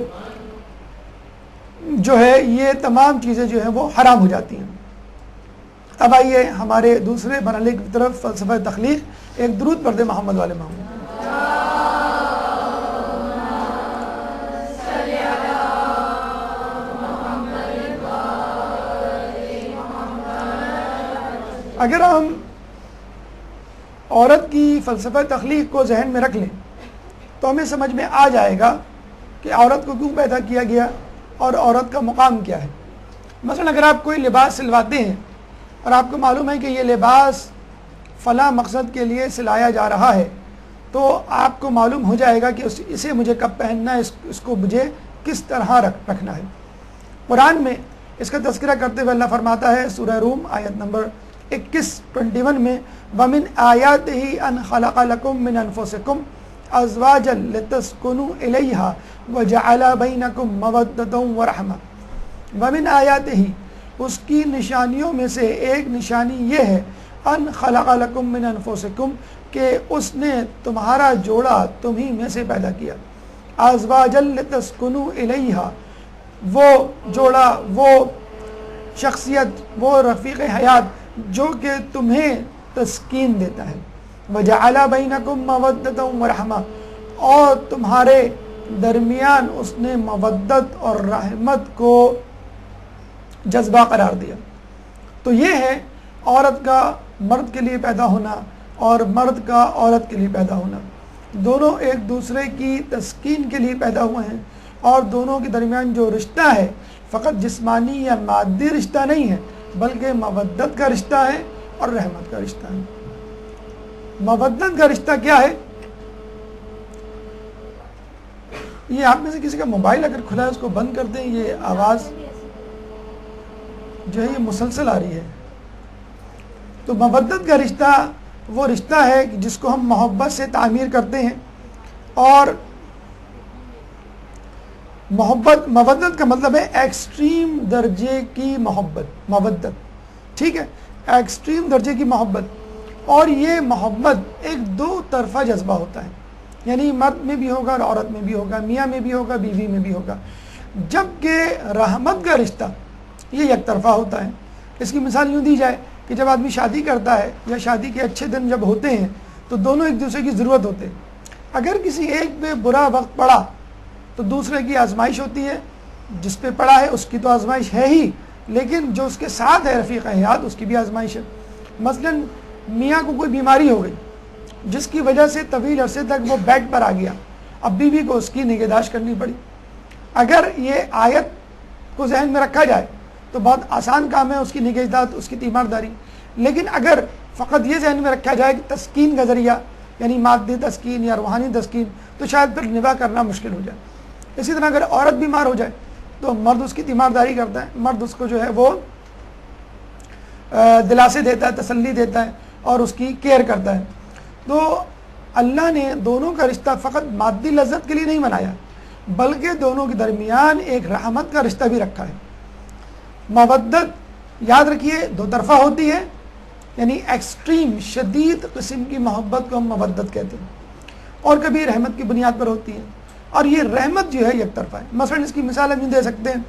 جو ہے یہ تمام چیزیں جو ہیں وہ حرام ہو جاتی ہیں. اب آئیے ہمارے دوسرے مرحلے کی طرف، فلسفہ تخلیق. ایک درود پڑھ دیں محمد والے محمد. اگر ہم عورت کی فلسفہ تخلیق کو ذہن میں رکھ لیں تو ہمیں سمجھ میں آ جائے گا کہ عورت کو کیوں پیدا کیا گیا اور عورت کا مقام کیا ہے. مثلا اگر آپ کوئی لباس سلواتے ہیں اور آپ کو معلوم ہے کہ یہ لباس فلاں مقصد کے لیے سلایا جا رہا ہے، تو آپ کو معلوم ہو جائے گا کہ اسے مجھے کب پہننا ہے، اس کو مجھے کس طرح رکھنا ہے. قرآن میں اس کا تذکرہ کرتے ہوئے اللہ فرماتا ہے سورہ روم آیت نمبر 21 میں، وَمِنْ آيَاتِهِ أَنْ خَلَقَ لَكُم مِّنْ أَنفُسِكُمْ أَزْوَاجًا لِتَسْكُنُوا إِلَيْهَا وَجَعَلَ بَيْنَكُم مَّوَدَّةً وَرَحْمَةً. وَمِنْ آيَاتِهِ، اس کی نشانیوں میں سے ایک نشانی یہ ہے، أَنْ خَلَقَ لَكُم مِّنْ أَنفُسِكُمْ کہ اس نے تمہارا جوڑا تمہیں میں سے پیدا کیا. أَزْوَاجًا لِتَسْكُنُوا إِلَيْهَا، وہ جوڑا، وہ شخصیت، وہ رفیق حیات جو کہ تمہیں تسکین دیتا ہے. وَجَعَلَ بَيْنَكُم مَّوَدَّةً وَرَحْمَةً، اور تمہارے درمیان اس نے مودت اور رحمت کو جذبہ قرار دیا. تو یہ ہے عورت کا مرد کے لیے پیدا ہونا اور مرد کا عورت کے لیے پیدا ہونا. دونوں ایک دوسرے کی تسکین کے لیے پیدا ہوئے ہیں، اور دونوں کے درمیان جو رشتہ ہے فقط جسمانی یا مادی رشتہ نہیں ہے، بلکہ مودت کا رشتہ ہے اور رحمت کا رشتہ ہے. مودت کا رشتہ کیا ہے؟ یہ آپ میں سے کسی کا موبائل اگر کھلا ہے اس کو بند کر دیں، یہ آواز جو ہے یہ مسلسل آ رہی ہے. تو مودت کا رشتہ وہ رشتہ ہے جس کو ہم محبت سے تعمیر کرتے ہیں. اور مودت کا مطلب ہے ایکسٹریم درجے کی محبت. مودت ٹھیک ہے، ایکسٹریم درجے کی محبت. اور یہ محبت ایک دو طرفہ جذبہ ہوتا ہے، یعنی مرد میں بھی ہوگا اور عورت میں بھی ہوگا، میاں میں بھی ہوگا، بیوی میں بھی ہوگا. جبکہ رحمت کا رشتہ یہ یک طرفہ ہوتا ہے. اس کی مثال یوں دی جائے کہ جب آدمی شادی کرتا ہے یا شادی کے اچھے دن جب ہوتے ہیں تو دونوں ایک دوسرے کی ضرورت ہوتے ہیں. اگر کسی ایک پہ برا وقت پڑا تو دوسرے کی آزمائش ہوتی ہے، جس پہ پڑا ہے اس کی تو آزمائش ہے ہی، لیکن جو اس کے ساتھ ہے رفیق حیات اس کی بھی آزمائش ہے. مثلا میاں کو کوئی بیماری ہو گئی جس کی وجہ سے طویل عرصے تک وہ بیڈ پر آ گیا، اب بیوی کو اس کی نگہداشت کرنی پڑی. اگر یہ آیت کو ذہن میں رکھا جائے تو بہت آسان کام ہے اس کی نگہداشت، اس کی تیمارداری. لیکن اگر فقط یہ ذہن میں رکھا جائے کہ تسکین کا ذریعہ یعنی مادی تسکین یا روحانی تسکین، تو شاید پھر نباہ کرنا مشکل ہو جائے. اسی طرح اگر عورت بیمار ہو جائے تو مرد اس کی تیمارداری کرتا ہے، مرد اس کو جو ہے وہ دلاسے دیتا ہے، تسلی دیتا ہے اور اس کی کیئر کرتا ہے. تو اللہ نے دونوں کا رشتہ فقط مادی لذت کے لیے نہیں بنایا، بلکہ دونوں کے درمیان ایک رحمت کا رشتہ بھی رکھا ہے. مودت یاد رکھیے دو طرفہ ہوتی ہے، یعنی ایکسٹریم شدید قسم کی محبت کو ہم مودت کہتے ہیں، اور کبھی رحمت کی بنیاد پر ہوتی ہے، اور یہ رحمت جو ہے یک طرفہ ہے۔ مثلا اس کی مثال ہم دے سکتے ہیں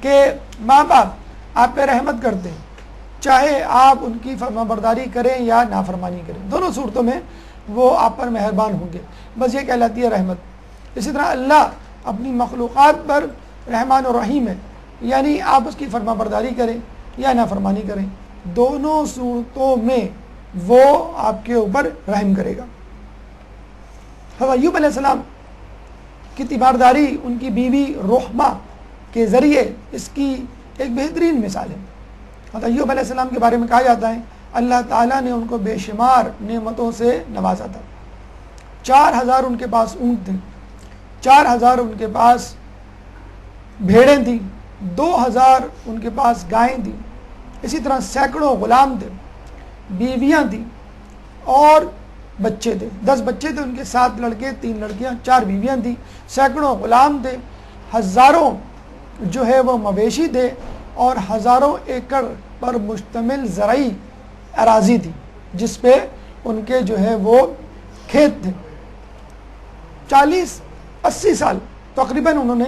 کہ ماں باپ آپ پہ رحمت کرتے ہیں، چاہے آپ ان کی فرما برداری کریں یا نافرمانی کریں، دونوں صورتوں میں وہ آپ پر مہربان ہوں گے، بس یہ کہلاتی ہے رحمت۔ اسی طرح اللہ اپنی مخلوقات پر رحمان و رحیم ہے، یعنی آپ اس کی فرما برداری کریں یا نافرمانی کریں، دونوں صورتوں میں وہ آپ کے اوپر رحم کرے گا۔ حضرت ایوب علیہ السلام کی تیمارداری ان کی بیوی رحمہ کے ذریعے اس کی ایک بہترین مثال ہے۔ حضرت ایوب علیہ السلام کے بارے میں کہا جاتا ہے اللہ تعالیٰ نے ان کو بے شمار نعمتوں سے نوازا تھا۔ 4000 ان کے پاس اونٹ تھے، 4000 ان کے پاس بھیڑیں تھیں، 2000 ان کے پاس گائیں تھیں، اسی طرح سینکڑوں غلام تھے، بیویاں تھیں اور بچے تھے۔ 10 بچے تھے ان کے، 7 لڑکے 3 لڑکیاں، 4 بیویاں تھیں، سینکڑوں غلام تھے، ہزاروں جو ہے وہ مویشی تھے، اور ہزاروں ایکڑ پر مشتمل زرعی اراضی تھی جس پہ ان کے جو ہے وہ کھیت تھے۔ 40-80 سال تقریباً انہوں نے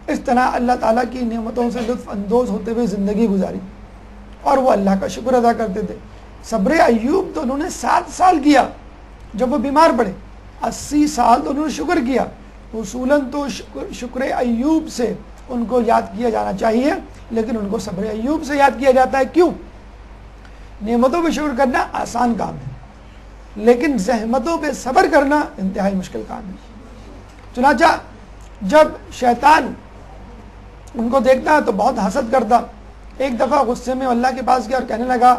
اس طرح اللہ تعالیٰ کی نعمتوں سے لطف اندوز ہوتے ہوئے زندگی گزاری، اور وہ اللہ کا شکر ادا کرتے تھے۔ صبر ایوب تو انہوں نے 7 سال کیا جب وہ بیمار پڑے، 80 سال تو انہوں نے شکر کیا۔ اصولاً تو شکر ایوب سے ان کو یاد کیا جانا چاہیے، لیکن ان کو صبر ایوب سے یاد کیا جاتا ہے۔ کیوں؟ نعمتوں پہ شکر کرنا آسان کام ہے، لیکن زحمتوں پہ صبر کرنا انتہائی مشکل کام ہے۔ چنانچہ جب شیطان ان کو دیکھتا تو بہت حسد کرتا، ایک دفعہ غصے میں اللہ کے پاس گیا اور کہنے لگا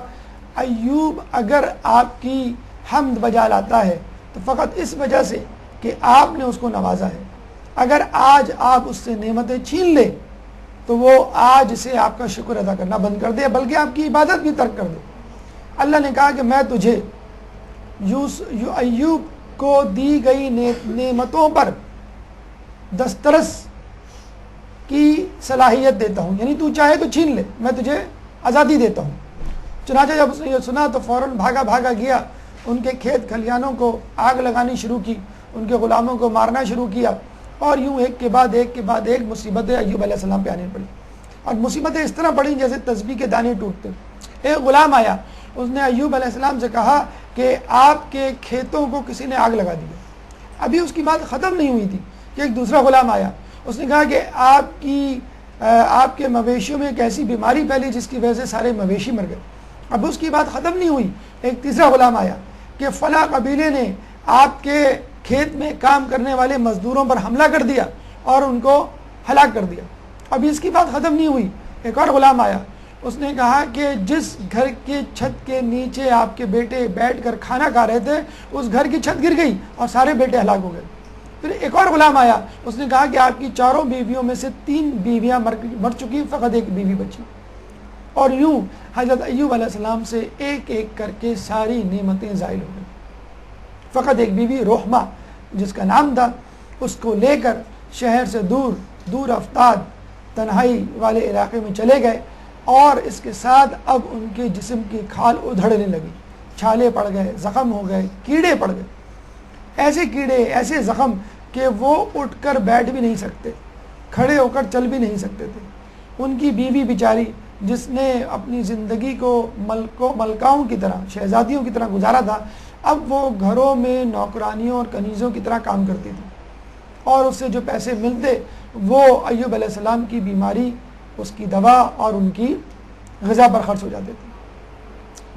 ایوب اگر آپ کی حمد بجا لاتا ہے تو فقط اس وجہ سے کہ آپ نے اس کو نوازا ہے، اگر آج آپ اس سے نعمتیں چھین لیں تو وہ آج سے آپ کا شکر ادا کرنا بند کر دے، بلکہ آپ کی عبادت بھی ترک کر دے۔ اللہ نے کہا کہ میں تجھے ایوب کو دی گئی نعمتوں پر دسترس کی صلاحیت دیتا ہوں، یعنی تو چاہے تو چھین لے، میں تجھے آزادی دیتا ہوں۔ چنانچہ جب اس نے یہ سنا تو فوراً بھاگا گیا، ان کے کھیت کھلیانوں کو آگ لگانی شروع کی، ان کے غلاموں کو مارنا شروع کیا، اور یوں ایک کے بعد ایک مصیبتیں ایوب علیہ السلام پہ آنے پڑی، اور مصیبتیں اس طرح پڑیں جیسے تسبیح کے دانے ٹوٹتے۔ ایک غلام آیا، اس نے ایوب علیہ السلام سے کہا کہ آپ کے کھیتوں کو کسی نے آگ لگا دی۔ ابھی اس کی بات ختم نہیں ہوئی تھی کہ ایک دوسرا غلام آیا، اس نے کہا کہ آپ کے مویشیوں میں ایک ایسی بیماری پھیلی جس کی وجہ سے سارے مویشی مر گئے۔ اب اس کی بات ختم نہیں ہوئی، ایک تیسرا غلام آیا کہ فلاں قبیلے نے آپ کے کھیت میں کام کرنے والے مزدوروں پر حملہ کر دیا اور ان کو ہلاک کر دیا۔ ابھی اس کی بات ختم نہیں ہوئی، ایک اور غلام آیا، اس نے کہا کہ جس گھر کے چھت کے نیچے آپ کے بیٹے بیٹھ کر کھانا کھا رہے تھے اس گھر کی چھت گر گئی اور سارے بیٹے ہلاک ہو گئے۔ پھر ایک اور غلام آیا، اس نے کہا کہ آپ کی 4 بیویوں میں سے 3 بیویاں مر چکی، فقط ایک بیوی بچی۔ اور یوں حضرت ایوب علیہ السلام سے ایک ایک کر کے ساری نعمتیں زائل ہو گئی۔ فقط ایک بیوی رحمہ جس کا نام تھا، اس کو لے کر شہر سے دور افتاد تنہائی والے علاقے میں چلے گئے، اور اس کے ساتھ اب ان کے جسم کی کھال ادھڑنے لگی، چھالے پڑ گئے، زخم ہو گئے، کیڑے پڑ گئے، ایسے کیڑے ایسے زخم کہ وہ اٹھ کر بیٹھ بھی نہیں سکتے، کھڑے ہو کر چل بھی نہیں سکتے تھے۔ ان کی بیوی بیچاری جس نے اپنی زندگی کو ملکاؤں کی طرح، شہزادیوں کی طرح گزارا تھا، اب وہ گھروں میں نوکرانیوں اور کنیزوں کی طرح کام کرتی تھی، اور اس سے جو پیسے ملتے وہ ایوب علیہ السلام کی بیماری، اس کی دوا اور ان کی غذا پر خرچ ہو جاتے تھے۔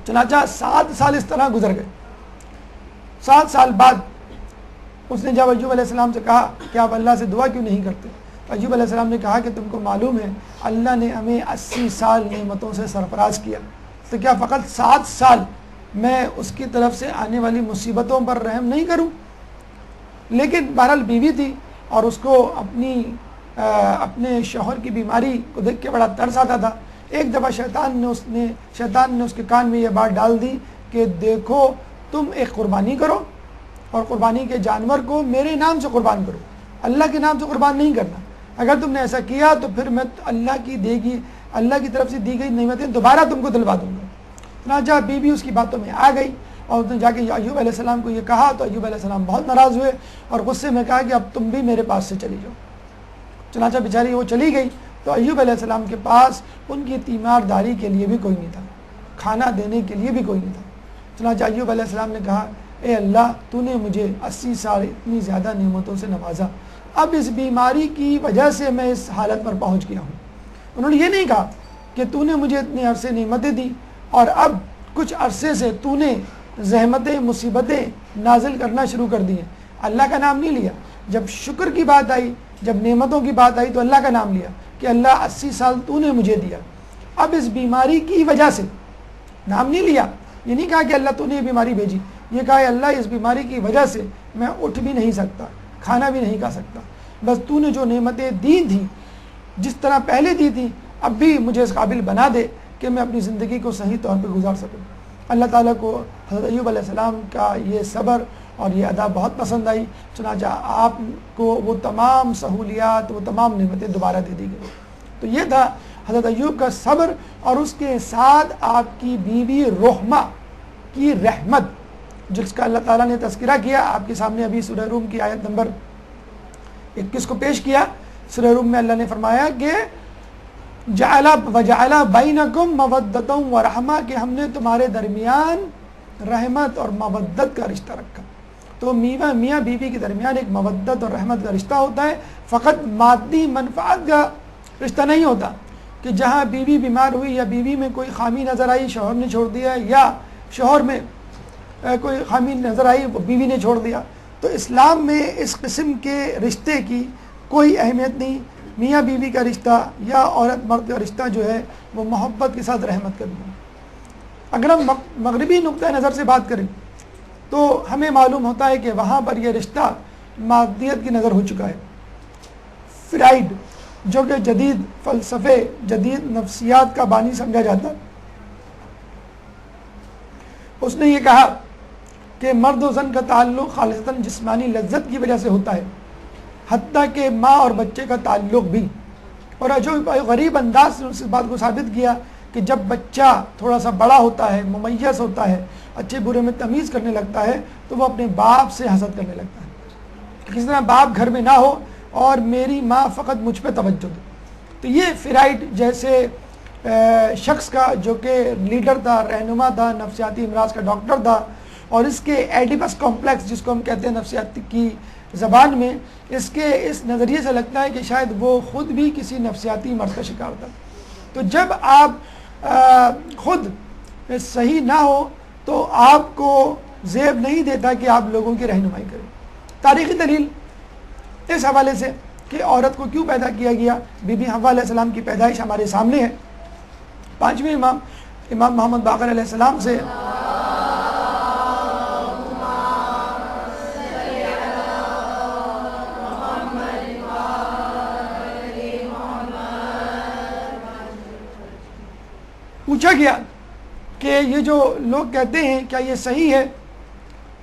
چنانچہ 7 سال اس طرح گزر گئے۔ 7 سال بعد اس نے جب ایوب علیہ السلام سے کہا کہ آپ اللہ سے دعا کیوں نہیں کرتے، ایوب علیہ السلام نے کہا کہ تم کو معلوم ہے اللہ نے ہمیں 80 سال نعمتوں سے سرفراز کیا، تو کیا فقط 7 سال میں اس کی طرف سے آنے والی مصیبتوں پر رحم نہیں کروں؟ لیکن بہرحال بیوی تھی، اور اس کو اپنے شوہر کی بیماری کو دیکھ کے بڑا ترس آتا تھا۔ ایک دفعہ شیطان نے اس کے کان میں یہ بات ڈال دی کہ دیکھو تم ایک قربانی کرو، اور قربانی کے جانور کو میرے نام سے قربان کرو، اللہ کے نام سے قربان نہیں کرنا۔ اگر تم نے ایسا کیا تو پھر میں اللہ کی طرف سے دی گئی نعمتیں دوبارہ تم کو دلوا دوں گا۔ چنانچہ بیوی اس کی باتوں میں آ گئی اور اس نے جا کے ایوب علیہ السلام کو یہ کہا تو ایوب علیہ السلام بہت ناراض ہوئے اور غصے میں کہا کہ اب تم بھی میرے پاس سے چلی جاؤ. چنانچہ بیچاری وہ چلی گئی تو ایوب علیہ السلام کے پاس ان کی تیمارداری کے لیے بھی کوئی نہیں تھا, کھانا دینے کے لیے بھی کوئی نہیں تھا. چنانچہ ایوب علیہ السلام نے کہا اے اللہ تو نے مجھے 80 سال اتنی زیادہ نعمتوں سے نوازا, اب اس بیماری کی وجہ سے میں اس حالت پر پہنچ گیا ہوں. انہوں نے یہ نہیں کہا کہ تو نے مجھے اتنے عرصے نعمتیں دی اور اب کچھ عرصے سے تو نے زحمتیں مصیبتیں نازل کرنا شروع کر دی ہیں. اللہ کا نام نہیں لیا. جب شکر کی بات آئی, جب نعمتوں کی بات آئی تو اللہ کا نام لیا کہ اللہ 80 سال تو نے مجھے دیا, اب اس بیماری کی وجہ سے, نام نہیں لیا. یہ نہیں کہا کہ اللہ تو نے یہ بیماری بھیجی, یہ کہا کہ اللہ اس بیماری کی وجہ سے میں اٹھ بھی نہیں سکتا, کھانا بھی نہیں کھا سکتا, بس تو نے جو نعمتیں دی تھیں جس طرح پہلے دی تھی اب بھی مجھے اس قابل بنا دے کہ میں اپنی زندگی کو صحیح طور پہ گزار سکوں. اللہ تعالیٰ کو حضرت ایوب علیہ السلام کا یہ صبر اور یہ ادا بہت پسند آئی. چنانچہ آپ کو وہ تمام سہولیات, وہ تمام نعمتیں دوبارہ دے دی گئی. تو یہ تھا حضرت ایوب کا صبر اور اس کے ساتھ آپ کی بیوی رحمہ کی رحمت جس کا اللہ تعالیٰ نے تذکرہ کیا. آپ کے سامنے ابھی سورہ روم کی آیت نمبر 21 کو پیش کیا. سورہ روم میں اللہ نے فرمایا کہ وَجَعَلَ بَيْنَكُمْ مَوَدَّةً وَرَحْمَةً, کہ ہم نے تمہارے درمیان رحمت اور مودت کا رشتہ رکھا. تو میاں بیوی کے درمیان ایک مودت اور رحمت کا رشتہ ہوتا ہے, فقط مادی منفعت کا رشتہ نہیں ہوتا کہ جہاں بیوی بیمار ہوئی یا بیوی میں کوئی خامی نظر آئی شوہر نے چھوڑ دیا, یا شوہر میں کوئی خامی نظر آئی وہ بیوی نے چھوڑ دیا. تو اسلام میں اس قسم کے رشتے کی کوئی اہمیت نہیں. میاں بیوی کا رشتہ یا عورت مرد کا رشتہ جو ہے وہ محبت کے ساتھ رحمت کا بھی ہے. اگر ہم مغربی نقطۂ نظر سے بات کریں تو ہمیں معلوم ہوتا ہے کہ وہاں پر یہ رشتہ مادیت کی نظر ہو چکا ہے. فرائڈ جو کہ جدید فلسفے, جدید نفسیات کا بانی سمجھا جاتا, اس نے یہ کہا کہ مرد و زن کا تعلق خالصتاً جسمانی لذت کی وجہ سے ہوتا ہے, حتیٰ کہ ماں اور بچے کا تعلق بھی. اور جو غریب انداز سے اس بات کو ثابت کیا کہ جب بچہ تھوڑا سا بڑا ہوتا ہے, ممیز ہوتا ہے, اچھے برے میں تمیز کرنے لگتا ہے تو وہ اپنے باپ سے حسد کرنے لگتا ہے. کس طرح باپ گھر میں نہ ہو اور میری ماں فقط مجھ پہ توجہ دے. تو یہ فرائڈ جیسے شخص کا جو کہ لیڈر تھا, رہنما تھا, نفسیاتی امراض کا ڈاکٹر تھا, اور اس کے ایڈیپس کمپلیکس جس کو ہم کہتے ہیں نفسیات کی زبان میں, اس کے اس نظریے سے لگتا ہے کہ شاید وہ خود بھی کسی نفسیاتی مرض کا شکار تھا. تو جب آپ خود صحیح نہ ہو تو آپ کو زیب نہیں دیتا کہ آپ لوگوں کی رہنمائی کریں. تاریخی دلیل اس حوالے سے کہ عورت کو کیوں پیدا کیا گیا, بی بی حوا علیہ السلام کی پیدائش ہمارے سامنے ہے. 5ویں امام محمد باقر علیہ السلام سے پوچھا گیا کہ یہ جو لوگ کہتے ہیں کیا یہ صحیح ہے,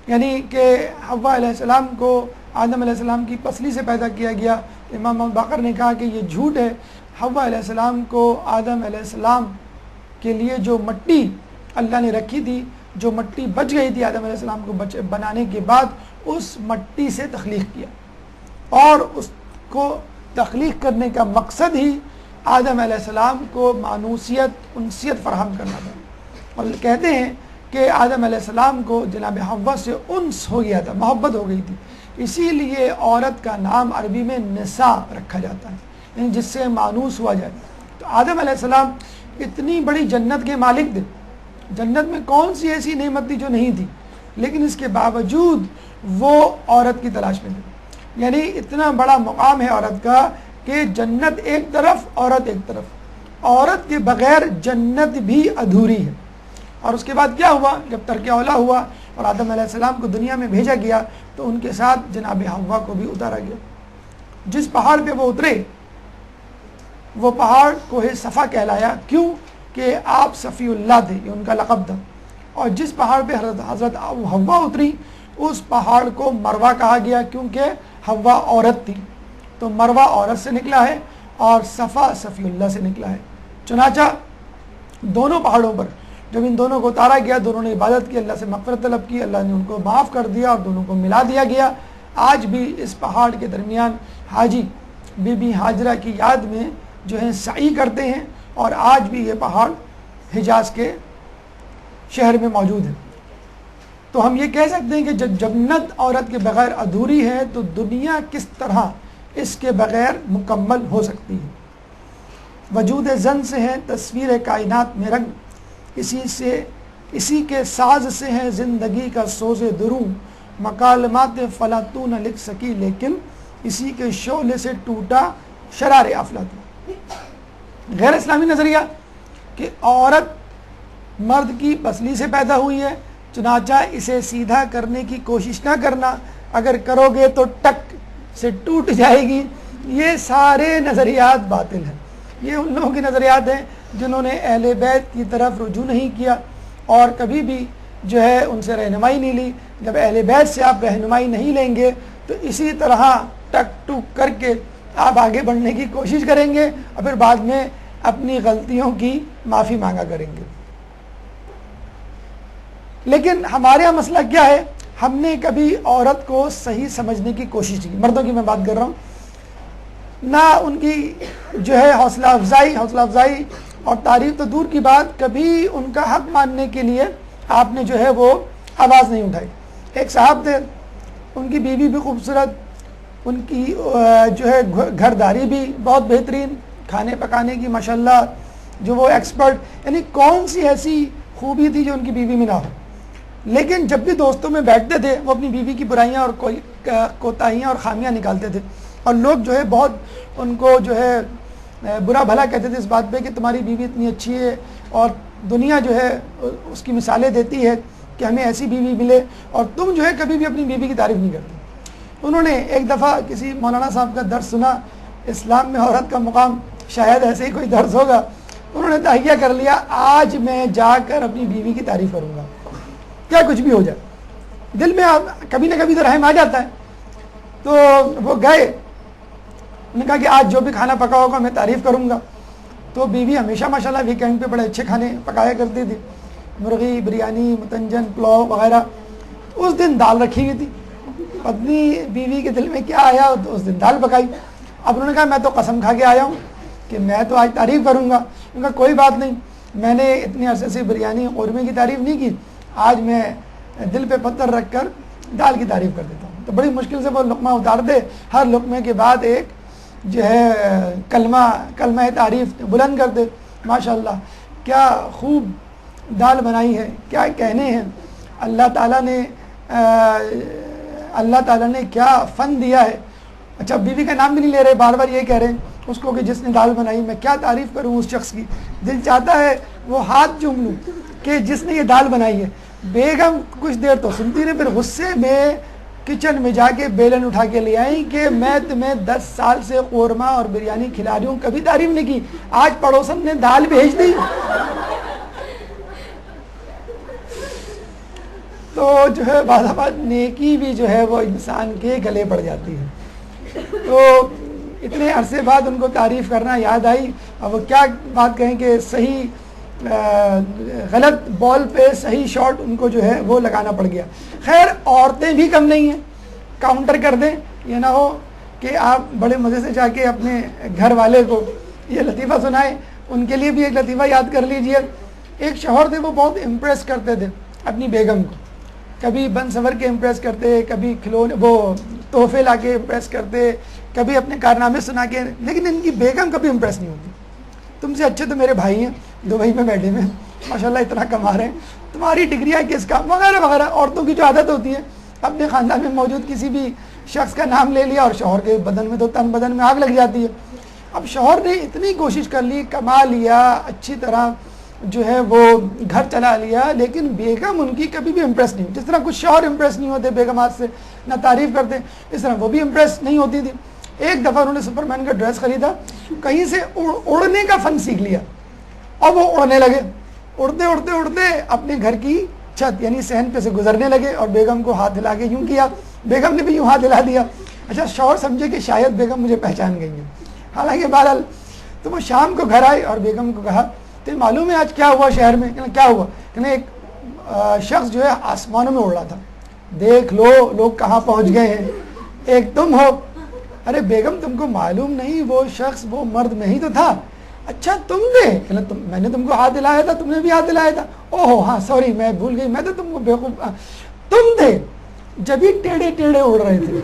یعنی کہ حوا علیہ السلام کو آدم علیہ السلام کی پسلی سے پیدا کیا گیا. امام محمد باقر نے کہا کہ یہ جھوٹ ہے. حوا علیہ السلام کو آدم علیہ السلام کے لیے جو مٹی اللہ نے رکھی تھی, جو مٹی بچ گئی تھی آدم علیہ السلام کو بنانے کے بعد, اس مٹی سے تخلیق کیا, اور اس کو تخلیق کرنے کا مقصد ہی آدم علیہ السلام کو مانوسیت, انسیت فراہم کرنا تھا. اور کہتے ہیں کہ آدم علیہ السلام کو جناب حوا سے انس ہو گیا تھا, محبت ہو گئی تھی, اسی لیے عورت کا نام عربی میں نساء رکھا جاتا ہے, یعنی جس سے مانوس ہوا جائے. تو آدم علیہ السلام اتنی بڑی جنت کے مالک تھے, جنت میں کون سی ایسی نعمت تھی جو نہیں تھی, لیکن اس کے باوجود وہ عورت کی تلاش میں تھے. یعنی اتنا بڑا مقام ہے عورت کا کہ جنت ایک طرف, عورت ایک طرف. عورت کے بغیر جنت بھی ادھوری ہے. اور اس کے بعد کیا ہوا, جب ترک اولا ہوا اور آدم علیہ السلام کو دنیا میں بھیجا گیا تو ان کے ساتھ جناب حوا کو بھی اتارا گیا. جس پہاڑ پہ وہ اترے وہ پہاڑ کوہ صفا کہلایا, کیوں کہ آپ صفی اللہ تھے, یہ ان کا لقب تھا. اور جس پہاڑ پہ حضرت حوا اتری اس پہاڑ کو مروا کہا گیا, کیونکہ حوا عورت تھی. تو مروا عورت سے نکلا ہے اور صفا صفی اللہ سے نکلا ہے. چنانچہ دونوں پہاڑوں پر جب ان دونوں کو اتارا گیا، دونوں نے عبادت کی، اللہ سے مغفرت طلب کی، اللہ نے ان کو معاف کر دیا اور دونوں کو ملا دیا گیا۔ آج بھی اس پہاڑ کے درمیان حاجی بی بی ہاجرہ کی یاد میں جو ہے سعی کرتے ہیں، اور آج بھی یہ پہاڑ حجاز کے شہر میں موجود ہے۔ تو ہم یہ کہہ سکتے ہیں کہ جب جنت عورت کے بغیر ادھوری ہے تو دنیا کس طرح اس کے بغیر مکمل ہو سکتی ہے۔ وجود زن سے ہے تصویر کائنات میں رنگ، اسی کے ساز سے ہے زندگی کا سوز دروں، مکالمات فلاطوں نہ لکھ سکی لیکن اسی کے شعلے سے ٹوٹا شرار افلاطون۔ غیر اسلامی نظریہ کہ عورت مرد کی پسلی سے پیدا ہوئی ہے، چنانچہ اسے سیدھا کرنے کی کوشش نہ کرنا، اگر کرو گے تو ٹک سے ٹوٹ جائے گی، یہ سارے نظریات باطل ہیں۔ یہ ان لوگوں کے نظریات ہیں جنہوں نے اہل بیت کی طرف رجوع نہیں کیا اور کبھی بھی جو ہے ان سے رہنمائی نہیں لی۔ جب اہل بیت سے آپ رہنمائی نہیں لیں گے تو اسی طرح ٹک ٹک کر کے آپ آگے بڑھنے کی کوشش کریں گے اور پھر بعد میں اپنی غلطیوں کی معافی مانگا کریں گے۔ لیکن ہمارے یہاں مسئلہ کیا ہے، ہم نے کبھی عورت کو صحیح سمجھنے کی کوشش کی، مردوں کی میں بات کر رہا ہوں، نہ ان کی جو ہے حوصلہ افزائی اور تعریف تو دور کی بات، کبھی ان کا حق ماننے کے لیے آپ نے جو ہے وہ آواز نہیں اٹھائی۔ ایک صاحب تھے، ان کی بیوی بھی خوبصورت، ان کی جو ہے گھرداری بھی بہت بہترین، کھانے پکانے کی ماشاءاللہ جو وہ ایکسپرٹ، یعنی کون سی ایسی خوبی تھی جو ان کی بیوی میں نہ ہو۔ لیکن جب بھی دوستوں میں بیٹھتے تھے وہ اپنی بیوی کی برائیاں اور کوتاہیاں اور خامیاں نکالتے تھے، اور لوگ جو ہے بہت ان کو جو ہے برا بھلا کہتے تھے اس بات پہ کہ تمہاری بیوی اتنی اچھی ہے، اور دنیا جو ہے اس کی مثالیں دیتی ہے کہ ہمیں ایسی بیوی ملے، اور تم جو ہے کبھی بھی اپنی بیوی کی تعریف نہیں کرتے۔ انہوں نے ایک دفعہ کسی مولانا صاحب کا درس سنا، اسلام میں عورت کا مقام، شاید ایسے ہی کوئی درس ہوگا، انہوں نے تہیہ کر لیا آج میں جا کر اپنی بیوی کی تعریف کروں گا، کیا کچھ بھی ہو جائے۔ دل میں کبھی نہ کبھی تو رحم آ جاتا ہے۔ تو وہ گئے، انہوں نے کہا کہ آج جو بھی کھانا پکا ہوگا میں تعریف کروں گا۔ تو بیوی ہمیشہ ماشاءاللہ ویکینڈ پہ بڑے اچھے کھانے پکایا کرتی تھی، مرغی، بریانی، متنجن، پلاؤ وغیرہ۔ اس دن دال رکھی ہوئی تھی، پتنی بیوی کے دل میں کیا آیا تو اس دن دال پکائی۔ اب انہوں نے کہا میں تو قسم کھا کے آیا ہوں کہ میں تو آج تعریف کروں گا۔ انہوں نے کہا کوئی بات نہیں، میں نے اتنے عرصے سے بریانی قورمے کی تعریف نہیں کی، آج میں دل پہ پتھر رکھ کر دال کی تعریف کر دیتا ہوں۔ تو بڑی مشکل سے وہ لقمہ اتار دے، ہر لقمے کے بعد ایک جو ہے کلمہ تعریف بلند کر دے، ماشاءاللہ کیا خوب دال بنائی ہے، کیا کہنے ہیں، اللہ تعالیٰ نے کیا فن دیا ہے۔ اچھا بیوی کا نام بھی نہیں لے رہے، بار بار یہ کہہ رہے ہیں اس کو کہ جس نے دال بنائی، میں کیا تعریف کروں اس شخص کی، دل چاہتا ہے وہ ہاتھ چوم لوں کہ جس نے یہ دال بنائی ہے۔ بیگم کچھ دیر تو سنتی رہی، پھر غصے میں کچن میں جا کے بیلن اٹھا کے لے آئی کہ میں تمہیں 10 سال سے قورمہ اور بریانی کھلا رہی ہوں، کبھی تعریف نہیں کی، آج پڑوسن نے دال بھیج دی۔ تو جو ہے بعض اوقات نیکی بھی جو ہے وہ انسان کے گلے پڑ جاتی ہے۔ تو اتنے عرصے بعد ان کو تعریف کرنا یاد آئی، اور وہ کیا بات کہیں کہ صحیح غلط بال پہ صحیح شاٹ ان کو جو ہے وہ لگانا پڑ گیا۔ خیر عورتیں بھی کم نہیں ہیں، کاؤنٹر کر دیں، یہ نہ ہو کہ آپ بڑے مزے سے جا کے اپنے گھر والے کو یہ لطیفہ سنائیں۔ ان کے لیے بھی ایک لطیفہ یاد کر لیجئے۔ ایک شوہر تھے، وہ بہت امپریس کرتے تھے اپنی بیگم کو، کبھی بن سنور کے امپریس کرتے، کبھی کھلونے وہ تحفے لا کے امپریس کرتے، کبھی اپنے کارنامے سنا کے، لیکن ان کی بیگم کبھی امپریس نہیں ہوتی۔ تم سے اچھے تو میرے بھائی ہیں دبئی میں بیٹھے ہوئے، ماشاءاللہ اتنا کما رہے ہیں، تمہاری ڈگریاں کس کا، وغیرہ وغیرہ۔ عورتوں کی جو عادت ہوتی ہے، اپنے خاندان میں موجود کسی بھی شخص کا نام لے لیا اور شوہر کے بدن میں تو تن بدن میں آگ لگ جاتی ہے۔ اب شوہر نے اتنی کوشش کر لی، کما لیا، اچھی طرح جو ہے وہ گھر چلا لیا، لیکن بیگم ان کی کبھی بھی امپریس نہیں ہوئی۔ جس طرح کچھ شوہر امپریس نہیں ہوتے بیگمات سے، نہ تعریف کرتے، اس طرح وہ بھی امپریس نہیں ہوتی تھی۔ ایک دفعہ انہوں نے سپر مین کا ڈریس خریدا، کہیں سے اڑنے کا فن سیکھ لیا، اور وہ اڑنے لگے، اڑتے اڑتے اڑتے اپنے گھر کی چھت یعنی صحن پہ سے گزرنے لگے، اور بیگم کو ہاتھ ہلا کے یوں کیا، بیگم نے بھی یوں ہاتھ ہلا دیا۔ اچھا شوہر سمجھے کہ شاید بیگم مجھے پہچان گئی ہیں، حالانکہ بہرحال تو وہ شام کو گھر آئے اور بیگم کو کہا تو معلوم ہے آج کیا ہوا شہر میں؟ کیا ہوا؟ کہ ایک شخص جو ہے آسمانوں میں اڑ رہا تھا. دیکھ لو لوگ کہاں پہنچ گئے ہیں, ایک تم ہو. ارے بیگم تم کو معلوم نہیں وہ شخص وہ مرد نہیں تو تھا. اچھا تم تھے, میں نے تم کو ہاتھ دلایا تھا, تم نے بھی ہاتھ دلایا تھا. اوہ ہاں سوری میں بھول گئی, میں تو تم کو بیوقوف, تم تھے جب ہی ٹیڑھے ٹیڑھے اڑ رہے تھے.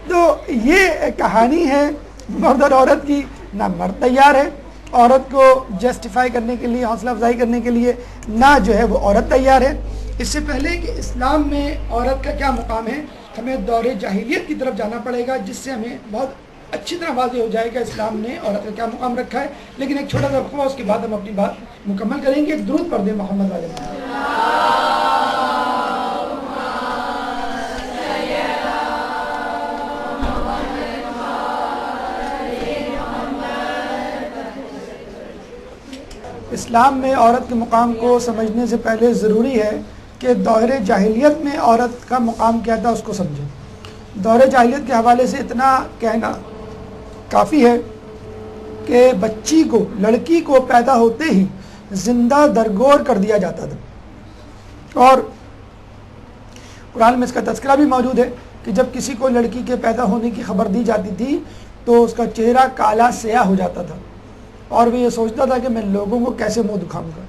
تو یہ کہانی ہے مرد اور عورت کی. نہ مرد تیار ہے عورت کو جسٹیفائی کرنے کے لیے, حوصلہ افزائی کرنے کے لیے, نہ جو ہے وہ عورت تیار ہے. اس سے پہلے کہ اسلام میں عورت کا کیا مقام ہے, ہمیں دور جاہلیت کی طرف جانا پڑے گا, جس سے ہمیں بہت اچھی طرح واضح ہو جائے گا اسلام نے عورت کا کیا مقام رکھا ہے. لیکن ایک چھوٹا سا وقفہ, اس کے بعد ہم اپنی بات مکمل کریں گے. درود پڑھ دیں محمد والے. اسلام میں عورت کے مقام کو سمجھنے سے پہلے ضروری ہے کہ دور جاہلیت میں عورت کا مقام کیا تھا اس کو سمجھیں. دور جاہلیت کے حوالے سے اتنا کہنا کافی ہے کہ بچی کو, لڑکی کو پیدا ہوتے ہی زندہ درگور کر دیا جاتا تھا. اور قرآن میں اس کا تذکرہ بھی موجود ہے کہ جب کسی کو لڑکی کے پیدا ہونے کی خبر دی جاتی تھی تو اس کا چہرہ کالا سیاہ ہو جاتا تھا, اور وہ یہ سوچتا تھا کہ میں لوگوں کو کیسے منہ دکھاؤں گا.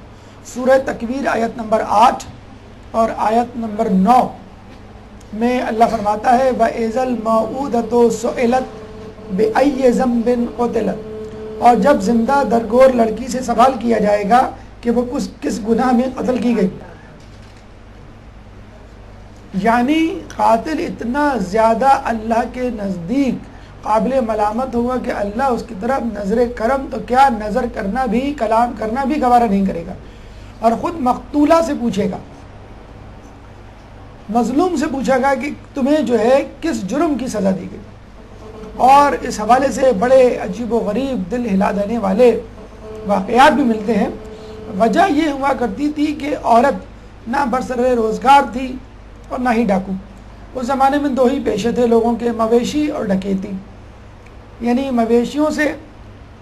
سورہ تکویر آیت نمبر 8 اور آیت نمبر 9 میں اللہ فرماتا ہے وَإِذَا الْمَوْءُودَةُ سُئِلَتْ بِأَيِّ ذَنبٍ قُتِلَتْ, اور جب زندہ درگور لڑکی سے سوال کیا جائے گا کہ وہ کس گناہ میں قتل کی گئی. یعنی قاتل اتنا زیادہ اللہ کے نزدیک قابل ملامت ہوگا کہ اللہ اس کی طرف نظر کرم تو کیا نظر کرنا بھی, کلام کرنا بھی گوارا نہیں کرے گا. اور خود مقتولہ سے پوچھے گا, مظلوم سے پوچھے گا کہ تمہیں جو ہے کس جرم کی سزا دی گئی. اور اس حوالے سے بڑے عجیب و غریب دل ہلا دینے والے واقعات بھی ملتے ہیں. وجہ یہ ہوا کرتی تھی کہ عورت نہ برسر روزگار تھی اور نہ ہی ڈاکو. اس زمانے میں دو ہی پیشے تھے لوگوں کے, مویشی اور ڈکیتی. یعنی مویشیوں سے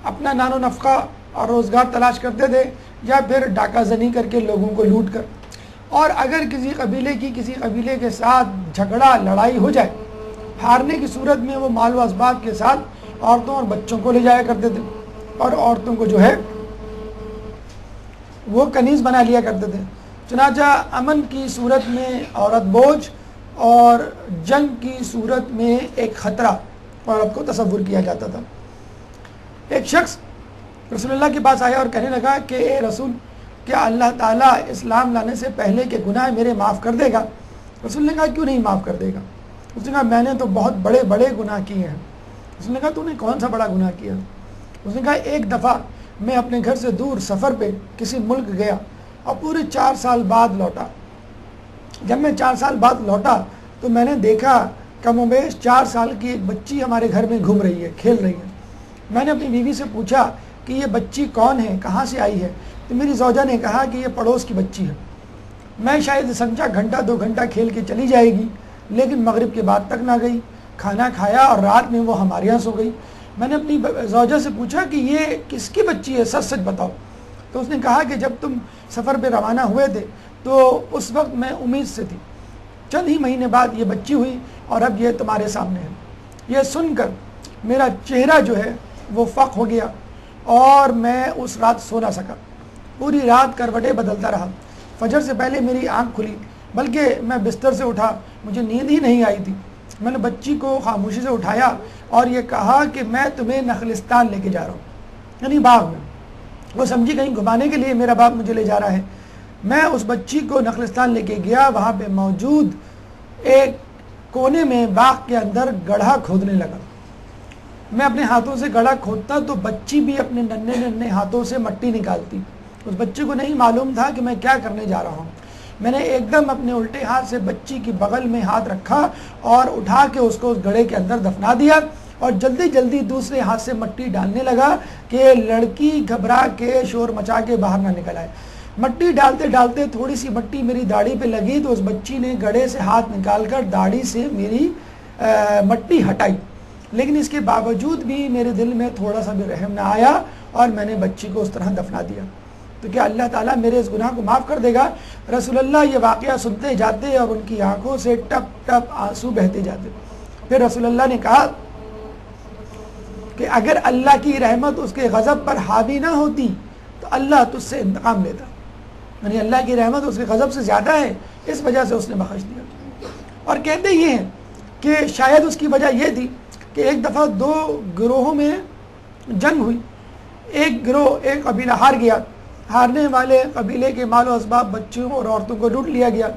اپنا نان و نفقہ اور روزگار تلاش کرتے تھے, یا پھر ڈاکہ زنی کر کے لوگوں کو لوٹ کر. اور اگر کسی قبیلے کی کسی قبیلے کے ساتھ جھگڑا لڑائی ہو جائے, ہارنے کی صورت میں وہ مال و اسباب کے ساتھ عورتوں اور بچوں کو لے جایا کرتے تھے, اور عورتوں کو جو ہے وہ کنیز بنا لیا کرتے تھے. چنانچہ امن کی صورت میں عورت بوجھ اور جنگ کی صورت میں ایک خطرہ عورت کو تصور کیا جاتا تھا. ایک شخص رسول اللہ کے پاس آیا اور کہنے لگا کہ اے رسول, کیا اللہ تعالیٰ اسلام لانے سے پہلے کے گناہ میرے معاف کر دے گا؟ رسول نے کہا کیوں نہیں معاف کر دے گا؟ اس نے کہا میں نے تو بہت بڑے بڑے گناہ کیے ہیں. اس نے کہا تو نے کون سا بڑا گناہ کیا؟ اس نے کہا ایک دفعہ میں اپنے گھر سے دور سفر پہ کسی ملک گیا اور پورے 4 سال بعد لوٹا. جب میں 4 سال بعد لوٹا تو میں نے دیکھا کم و بیش 4 سال کی ایک بچی ہمارے گھر میں گھوم رہی ہے, کھیل رہی ہے. میں نے اپنی بیوی سے پوچھا کہ یہ بچی کون ہے, کہاں سے آئی ہے؟ تو میری زوجہ نے کہا کہ یہ پڑوس کی بچی ہے. میں شاید سمجھا گھنٹہ 2 گھنٹہ کھیل کے چلی جائے گی, لیکن مغرب کے بعد تک نہ گئی. کھانا کھایا اور رات میں وہ ہمارے یہاں سو گئی. میں نے اپنی زوجہ سے پوچھا کہ یہ کس کی بچی ہے, سچ سچ بتاؤ. تو اس نے کہا کہ جب تم سفر پہ روانہ ہوئے تھے تو اس وقت میں امید سے تھی, چند ہی مہینے بعد یہ بچی ہوئی اور اب یہ تمہارے سامنے ہے. یہ سن کر میرا چہرہ جو ہے وہ فق ہو گیا اور میں اس رات سو نہ سکا. پوری رات کروٹیں بدلتا رہا. فجر سے پہلے میری آنکھ کھلی, بلکہ میں بستر سے اٹھا, مجھے نیند ہی نہیں آئی تھی. میں نے بچی کو خاموشی سے اٹھایا اور یہ کہا کہ میں تمہیں نخلستان لے کے جا رہا ہوں, یعنی باغ میں. وہ سمجھی کہیں گھمانے کے لیے میرا باپ مجھے لے جا رہا ہے. میں اس بچی کو نخلستان لے کے گیا. وہاں پہ موجود ایک کونے میں باغ کے اندر گڑھا کھودنے لگا. میں اپنے ہاتھوں سے گڑھا کھودتا تو بچی بھی اپنے ننھے ننھے ہاتھوں سے مٹی نکالتی. اس بچے کو نہیں معلوم تھا کہ میں کیا کرنے جا رہا ہوں. میں نے ایک دم اپنے الٹے ہاتھ سے بچی کی بغل میں ہاتھ رکھا اور اٹھا کے اس کو اس گڑھے کے اندر دفنا دیا, اور جلدی جلدی دوسرے ہاتھ سے مٹی ڈالنے لگا کہ لڑکی گھبرا کے شور مچا کے باہر نہ نکل آئے. مٹی ڈالتے ڈالتے تھوڑی سی مٹی میری داڑھی پہ لگی تو اس بچی نے گڑھے سے ہاتھ نکال کر داڑھی سے میری مٹی ہٹائی. لیکن اس کے باوجود بھی میرے دل میں تھوڑا سا بھی رحم نہ آیا اور میں نے بچی کو اس طرح دفنا دیا. تو کیا اللہ تعالیٰ میرے اس گناہ کو معاف کر دے گا؟ رسول اللہ یہ واقعہ سنتے جاتے اور ان کی آنکھوں سے ٹپ ٹپ آنسو بہتے جاتے. پھر رسول اللہ نے کہا کہ اگر اللہ کی رحمت اس کے غضب پر حاوی نہ ہوتی تو اللہ تجھ سے انتقام لیتا. یعنی اللہ کی رحمت اس کے غضب سے زیادہ ہے، اس وجہ سے اس نے بخش دیا. اور کہتے یہ ہیں کہ شاید اس کی وجہ یہ تھی کہ ایک دفعہ دو گروہوں میں جنگ ہوئی. ایک گروہ، ایک قبیلہ ہار گیا. ہارنے والے قبیلے کے مال و اسباب بچوں اور عورتوں کو لوٹ لیا گیا.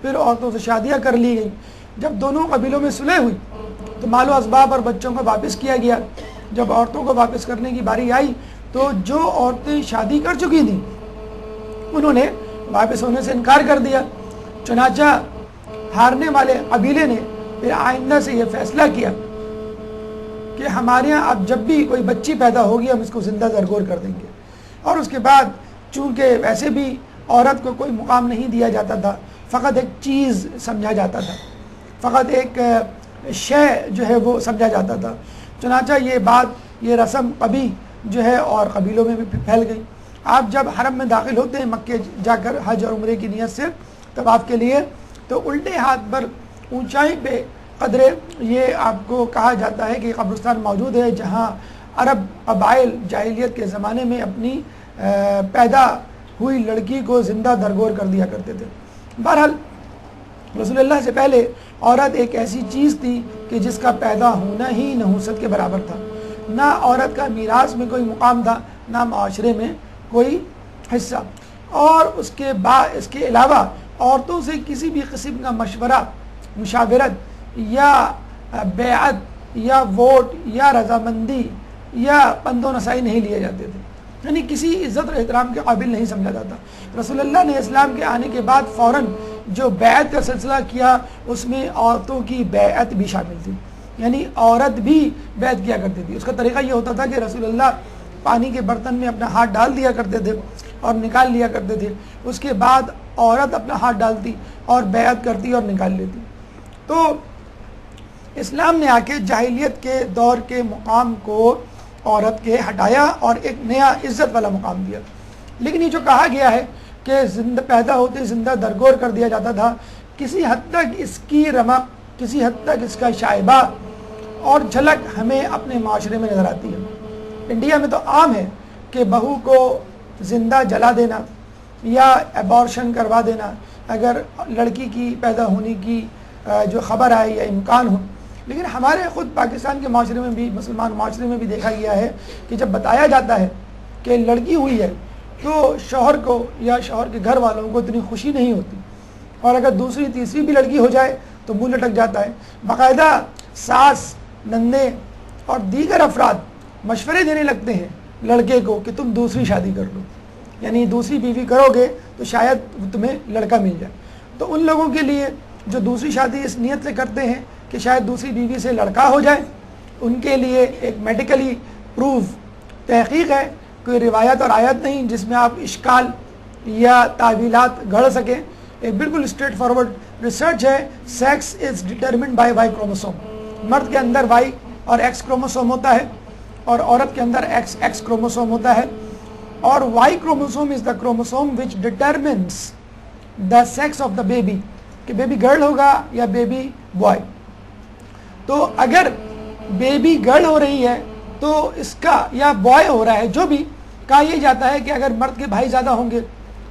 پھر عورتوں سے شادیاں کر لی گئیں. جب دونوں قبیلوں میں صلح ہوئی تو مال و اسباب اور بچوں کو واپس کیا گیا. جب عورتوں کو واپس کرنے کی باری آئی تو جو عورتیں شادی کر چکی تھیں انہوں نے واپس ہونے سے انکار کر دیا. چنانچہ ہارنے والے قبیلے نے پھر آئندہ سے یہ فیصلہ کیا کہ ہمارے یہاں اب جب بھی کوئی بچی پیدا ہوگی ہم اس کو زندہ درگور کر دیں گے. اور اس کے بعد چونکہ ویسے بھی عورت کو کوئی مقام نہیں دیا جاتا تھا، فقط ایک چیز سمجھا جاتا تھا، فقط ایک شے جو ہے وہ سمجھا جاتا تھا. چنانچہ یہ بات، یہ رسم کبھی جو ہے اور قبیلوں میں بھی پھیل گئی. آپ جب حرم میں داخل ہوتے ہیں مکے جا کر حج اور عمرے کی نیت سے طواف کے لیے، تو الٹے ہاتھ پر اونچائی پہ قدرے یہ آپ کو کہا جاتا ہے کہ قبرستان موجود ہے جہاں عرب قبائل جاہلیت کے زمانے میں اپنی پیدا ہوئی لڑکی کو زندہ درگور کر دیا کرتے تھے. بہرحال رسول اللہ سے پہلے عورت ایک ایسی چیز تھی کہ جس کا پیدا ہونا ہی نحوست کے برابر تھا. نہ عورت کا میراث میں کوئی مقام تھا، نہ معاشرے میں کوئی حصہ. اور اس کے علاوہ عورتوں سے کسی بھی قسم کا مشورہ، مشاورت یا بیعت یا ووٹ یا رضامندی یا پند و نسائی نہیں لیے جاتے تھے. یعنی کسی عزت اور احترام کے قابل نہیں سمجھا جاتا. رسول اللہ نے اسلام کے آنے کے بعد فوراً جو بیعت کا سلسلہ کیا اس میں عورتوں کی بیعت بھی شامل تھی. یعنی عورت بھی بیعت کیا کرتی تھی. اس کا طریقہ یہ ہوتا تھا کہ رسول اللہ پانی کے برتن میں اپنا ہاتھ ڈال دیا کرتے تھے اور نکال لیا کرتے تھے. اس کے بعد عورت اپنا ہاتھ ڈالتی اور بیعت کرتی اور نکال لیتی. تو اسلام نے آ کے جاہلیت کے دور کے مقام کو عورت کے ہٹایا اور ایک نیا عزت والا مقام دیا. لیکن یہ جو کہا گیا ہے کہ زندہ پیدا ہوتے زندہ درگور کر دیا جاتا تھا، کسی حد تک اس کی رمق، کسی حد تک اس کا شائبہ اور جھلک ہمیں اپنے معاشرے میں نظر آتی ہے. انڈیا میں تو عام ہے کہ بہو کو زندہ جلا دینا یا ایبارشن کروا دینا اگر لڑکی کی پیدا ہونے کی جو خبر آئے یا امکان ہو. لیکن ہمارے خود پاکستان کے معاشرے میں بھی، مسلمان معاشرے میں بھی دیکھا گیا ہے کہ جب بتایا جاتا ہے کہ لڑکی ہوئی ہے تو شوہر کو یا شوہر کے گھر والوں کو اتنی خوشی نہیں ہوتی، اور اگر دوسری تیسری بھی لڑکی ہو جائے تو منہ لٹک جاتا ہے. باقاعدہ ساس، نندے اور دیگر افراد مشورے دینے لگتے ہیں لڑکے کو کہ تم دوسری شادی کر لو، یعنی دوسری بیوی کرو گے تو شاید تمہیں لڑکا مل جائے. تو ان لوگوں کے لیے جو دوسری شادی اس نیت سے کرتے ہیں کہ شاید دوسری بیوی سے لڑکا ہو جائے، ان کے لیے ایک میڈیکلی پروف تحقیق ہے، کوئی روایت اور آیت نہیں جس میں آپ اشکال یا تعویلات گھڑ سکیں. ایک بالکل اسٹریٹ فارورڈ ریسرچ ہے. Sex is determined by Y chromosome. مرد کے اندر وائی اور ایکس کروموسوم ہوتا ہے اور عورت کے اندر ایکس کروموسوم ہوتا ہے. اور Y chromosome is the chromosome which determines the sex of the baby, کہ بیبی گرل ہوگا یا بیبی بوائے. تو اگر بیبی گرل ہو رہی ہے تو اس کا، یا بوائے ہو رہا ہے، جو بھی کہا یہ جاتا ہے کہ اگر مرد کے بھائی زیادہ ہوں گے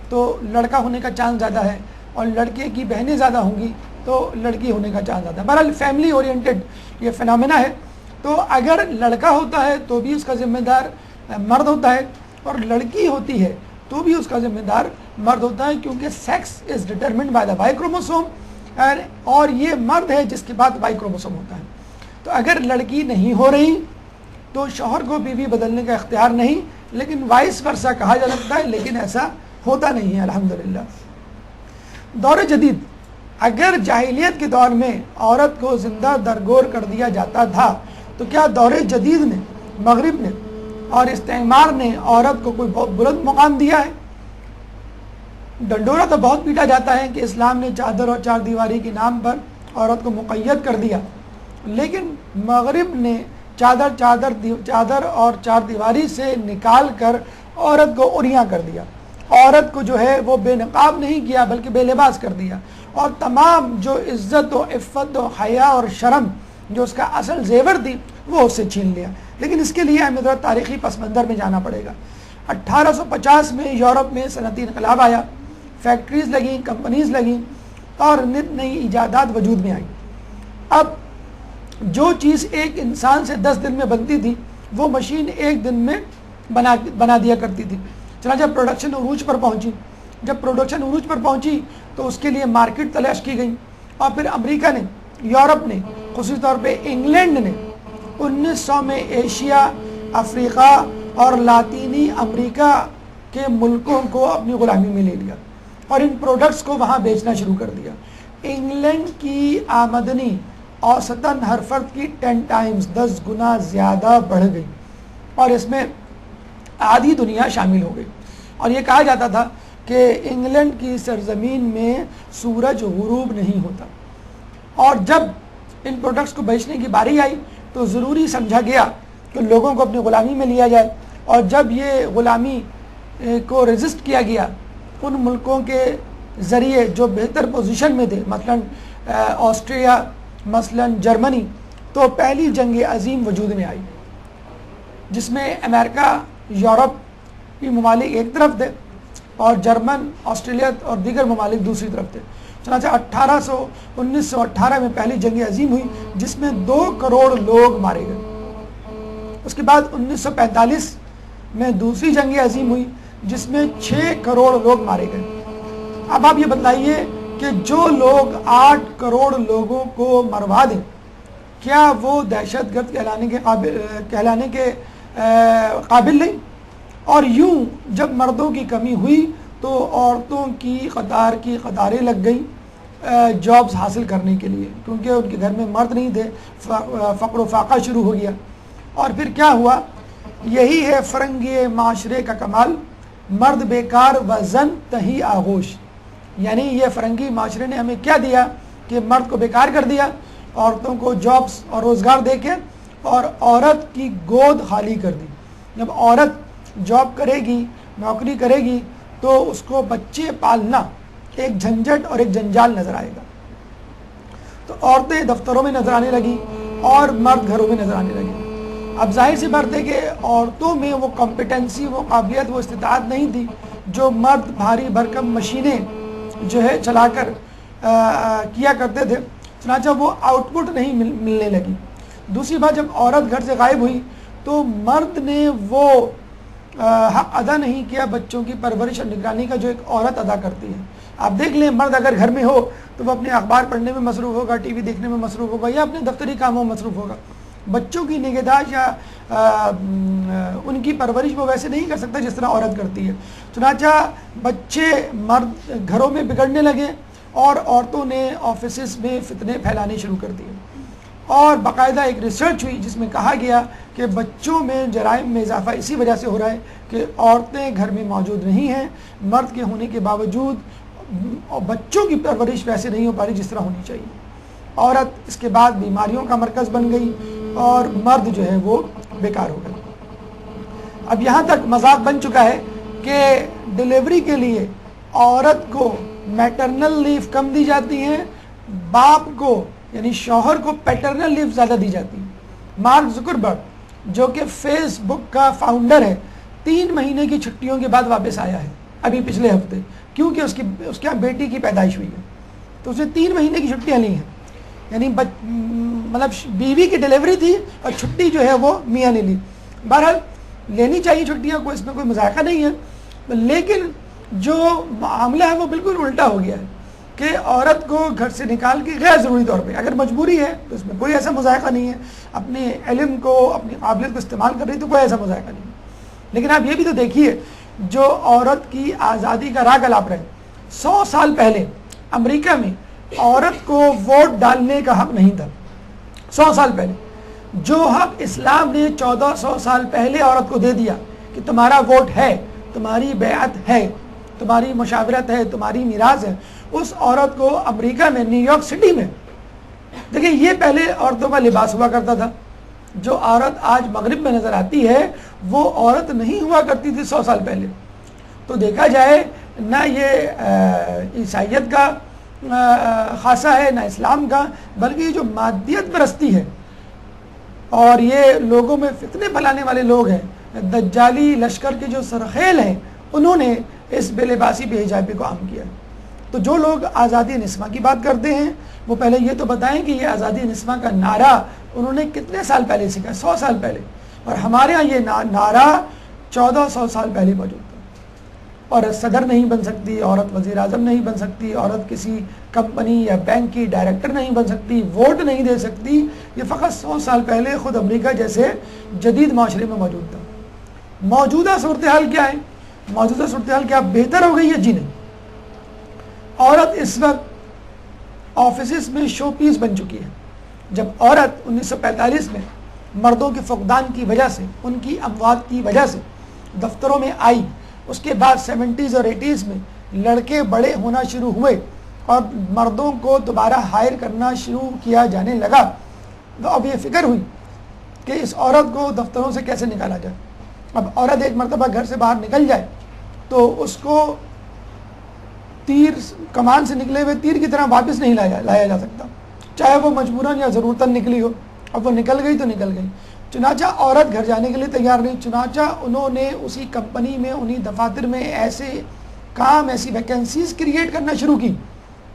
تو لڑکا ہونے کا چانس زیادہ ہے، اور لڑکے کی بہنیں زیادہ ہوں گی تو لڑکی ہونے کا چانس زیادہ ہے. بہرحال فیملی اورینٹڈ یہ فنامنا ہے. تو اگر لڑکا ہوتا ہے تو بھی اس کا ذمہ دار مرد ہوتا ہے، اور لڑکی ہوتی ہے تو بھی اس کا ذمہ دار مرد ہوتا ہے، کیونکہ sex is determined by the Y chromosome, اور یہ مرد ہے جس کے بعد وائی کروموسوم ہوتا ہے. تو اگر لڑکی نہیں ہو رہی تو شوہر کو بیوی بدلنے کا اختیار نہیں، لیکن وائس ورثہ کہا جا سکتا ہے، لیکن ایسا ہوتا نہیں ہے الحمدللہ. دور جدید، اگر جاہلیت کے دور میں عورت کو زندہ درگور کر دیا جاتا تھا تو کیا دور جدید نے، مغرب نے اور استعمار نے عورت کو کوئی بہت بلند مقام دیا ہے؟ ڈنڈورا تو بہت پیٹا جاتا ہے کہ اسلام نے چادر اور چار دیواری کے نام پر عورت کو مقید کر دیا، لیکن مغرب نے چادر اور چار دیواری سے نکال کر عورت کو عریاں کر دیا. عورت کو جو ہے وہ بے نقاب نہیں کیا بلکہ بے لباس کر دیا، اور تمام جو عزت و عفت و حیا اور شرم جو اس کا اصل زیور تھی وہ اس سے چھین لیا۔ لیکن اس کے لیے ہمیں ذرا تاریخی پس منظر میں جانا پڑے گا۔ 1850 میں یورپ میں صنعتی انقلاب آیا، فیکٹریز لگیں، کمپنیز لگیں اور نت نئی ایجادات وجود میں آئیں۔ اب جو چیز ایک انسان سے 10 دن میں بنتی تھی وہ مشین ایک دن میں بنا دیا کرتی تھی۔ چنانچہ پروڈکشن عروج پر پہنچی۔ جب پروڈکشن عروج پر پہنچی تو اس کے لیے مارکیٹ تلاش کی گئی، اور پھر امریکہ نے، یورپ نے، خصوصی طور پہ انگلینڈ نے 1900 میں ایشیا، افریقہ اور لاطینی امریکہ کے ملکوں کو اپنی غلامی میں لے لیا اور ان پروڈکٹس کو وہاں بیچنا شروع کر دیا۔ انگلینڈ کی آمدنی اوسطاً ہر فرد کی 10 ٹائمز 10 گنا زیادہ بڑھ گئی، اور اس میں آدھی دنیا شامل ہو گئی۔ اور یہ کہا جاتا تھا کہ انگلینڈ کی سرزمین میں سورج غروب نہیں ہوتا۔ اور جب ان پروڈکٹس کو بیچنے کی باری آئی تو ضروری سمجھا گیا کہ لوگوں کو اپنی غلامی میں لیا جائے، اور جب یہ غلامی کو ریزسٹ کیا گیا ان ملکوں کے ذریعے جو بہتر پوزیشن میں تھے، مثلا آسٹریا، مثلا جرمنی، تو پہلی جنگ عظیم وجود میں آئی جس میں امریکہ، یورپ کی ممالک ایک طرف تھے اور جرمن، آسٹریلیا اور دیگر ممالک دوسری طرف تھے۔ چنانچہ 1918 میں پہلی جنگ عظیم ہوئی جس میں 2 کروڑ لوگ مارے گئے۔ اس کے بعد 1945 میں دوسری جنگ عظیم ہوئی جس میں 6 کروڑ لوگ مارے گئے۔ اب آپ یہ بتائیے کہ جو لوگ 8 کروڑ لوگوں کو مروا دیں، کیا وہ دہشت گرد کہلانے کے قابل نہیں؟ اور یوں جب مردوں کی کمی ہوئی تو عورتوں کی قطاریں لگ گئیں جابز حاصل کرنے کے لیے، کیونکہ ان کے گھر میں مرد نہیں تھے، فقر و فاقہ شروع ہو گیا۔ اور پھر کیا ہوا؟ یہی ہے فرنگی معاشرے کا کمال، مرد بیکار و زن تہی آغوش۔ یعنی یہ فرنگی معاشرے نے ہمیں کیا دیا کہ مرد کو بیکار کر دیا، عورتوں کو جابز اور روزگار دے کے، اور عورت کی گود خالی کر دی۔ جب عورت جاب کرے گی، نوکری کرے گی، تو اس کو بچے پالنا ایک جھنجھٹ اور ایک جنجال نظر آئے گا۔ تو عورتیں دفتروں میں نظر آنے لگی اور مرد گھروں میں نظر آنے لگے۔ اب ظاہر سی بات ہے کہ عورتوں میں وہ کمپیٹنسی، وہ قابلیت، وہ استطاعت نہیں تھی جو مرد بھاری بھرکم مشینیں جو ہے چلا کر کیا کرتے تھے، چنانچہ وہ آؤٹ پٹ نہیں ملنے لگی۔ دوسری بات، جب عورت گھر سے غائب ہوئی تو مرد نے وہ حق ادا نہیں کیا بچوں کی پرورش اور نگرانی کا جو ایک عورت ادا کرتی ہے۔ آپ دیکھ لیں، مرد اگر گھر میں ہو تو وہ اپنے اخبار پڑھنے میں مصروف ہوگا، ٹی وی دیکھنے میں مصروف ہوگا، یا اپنے دفتری کاموں میں مصروف ہوگا۔ بچوں کی نگہداشت یا ان کی پرورش وہ ویسے نہیں کر سکتا جس طرح عورت کرتی ہے۔ چنانچہ بچے مرد گھروں میں بگڑنے لگے اور عورتوں نے آفیسز میں فتنے پھیلانے شروع کر دیے، اور باقاعدہ ایک ریسرچ ہوئی جس میں کہا گیا کہ بچوں میں جرائم میں اضافہ اسی وجہ سے ہو رہا ہے کہ عورتیں گھر میں موجود نہیں ہیں، مرد کے ہونے کے باوجود بچوں کی پرورش ویسے نہیں ہو پا رہی جس طرح ہونی چاہیے۔ عورت اس کے بعد بیماریوں کا مرکز بن گئی اور مرد جو ہے وہ بیکار ہو گئے۔ اب یہاں تک مذاق بن چکا ہے کہ ڈیلیوری کے لیے عورت کو میٹرنل لیو کم دی جاتی ہیں، باپ کو یعنی شوہر کو پیٹرنل لیو زیادہ دی جاتی ہے۔ مارک زکربرگ جو کہ فیس بک کا فاؤنڈر ہے، 3 مہینے کی چھٹیوں کے بعد واپس آیا ہے ابھی پچھلے ہفتے، کیونکہ اس کے یہاں بیٹی کی پیدائش ہوئی ہے، تو اس نے 3 مہینے کی چھٹیاں لی ہیں۔ یعنی مطلب بیوی کی ڈیلیوری تھی اور چھٹی جو ہے وہ میاں نے لی۔ بہرحال لینی چاہیے چھٹیاں، کو اس میں کوئی مذائقہ نہیں ہے، لیکن جو معاملہ ہے وہ بالکل الٹا ہو گیا ہے کہ عورت کو گھر سے نکال کے غیر ضروری طور پہ، اگر مجبوری ہے تو اس میں کوئی ایسا مذائقہ نہیں ہے، اپنے علم کو، اپنی قابلیت کو استعمال کر رہی تو کوئی ایسا مذائقہ نہیں ہے۔ لیکن آپ یہ بھی تو دیکھیے، جو عورت کی آزادی کا راگ الاپ رہے، 100 سال پہلے امریکہ میں عورت کو ووٹ ڈالنے کا حق نہیں تھا۔ 100 سال پہلے جو حق اسلام نے 1400 سال پہلے عورت کو دے دیا کہ تمہارا ووٹ ہے، تمہاری بیعت ہے، تمہاری مشاورت ہے، تمہاری میراث ہے، اس عورت کو امریکہ میں، نیو یارک سٹی میں، دیکھیں یہ پہلے عورتوں کا لباس ہوا کرتا تھا۔ جو عورت آج مغرب میں نظر آتی ہے وہ عورت نہیں ہوا کرتی تھی 100 سال پہلے۔ تو دیکھا جائے نہ یہ عیسائیت کا خاصہ ہے نہ اسلام کا، بلکہ یہ جو مادیت پرستی ہے اور یہ لوگوں میں فتنے پھیلانے والے لوگ ہیں، دجالی لشکر کے جو سرخیل ہیں، انہوں نے اس بے لباسی بے حجابی کو عام کیا ہے۔ تو جو لوگ آزادی نسواں کی بات کرتے ہیں وہ پہلے یہ تو بتائیں کہ یہ آزادی نسواں کا نعرہ انہوں نے کتنے سال پہلے سیکھا؟ 100 سال پہلے، اور ہمارے ہاں یہ نعرہ 1400 سال پہلے موجود تھا۔ عورت صدر نہیں بن سکتی، عورت وزیر اعظم نہیں بن سکتی، عورت کسی کمپنی یا بینک کی ڈائریکٹر نہیں بن سکتی، ووٹ نہیں دے سکتی، یہ فقط 100 سال پہلے خود امریکہ جیسے جدید معاشرے میں موجود تھا۔ موجودہ صورتحال کیا ہے؟ موجودہ صورتحال کیا بہتر ہو گئی ہے؟ جی نہیں۔ عورت اس وقت آفیسز میں شو پیس بن چکی ہے۔ جب عورت 1945 میں مردوں کے فقدان کی وجہ سے، ان کی اموات کی وجہ سے دفتروں میں آئی، اس کے بعد 70s اور 80s میں لڑکے بڑے ہونا شروع ہوئے اور مردوں کو دوبارہ ہائر کرنا شروع کیا جانے لگا، تو اب یہ فکر ہوئی کہ اس عورت کو دفتروں سے کیسے نکالا جائے۔ اب عورت ایک مرتبہ گھر سے باہر نکل جائے تو اس کو تیر کمان سے نکلے ہوئے تیر کی طرح واپس نہیں لایا جا سکتا، چاہے وہ مجبوراً یا ضرورتاً نکلی ہو۔ اب وہ نکل گئی تو نکل گئی، چنانچہ عورت گھر جانے کے لیے تیار نہیں، چنانچہ انہوں نے اسی کمپنی میں، انہی دفاتر میں ایسے کام، ایسی ویکنسیز کریٹ کرنا شروع کی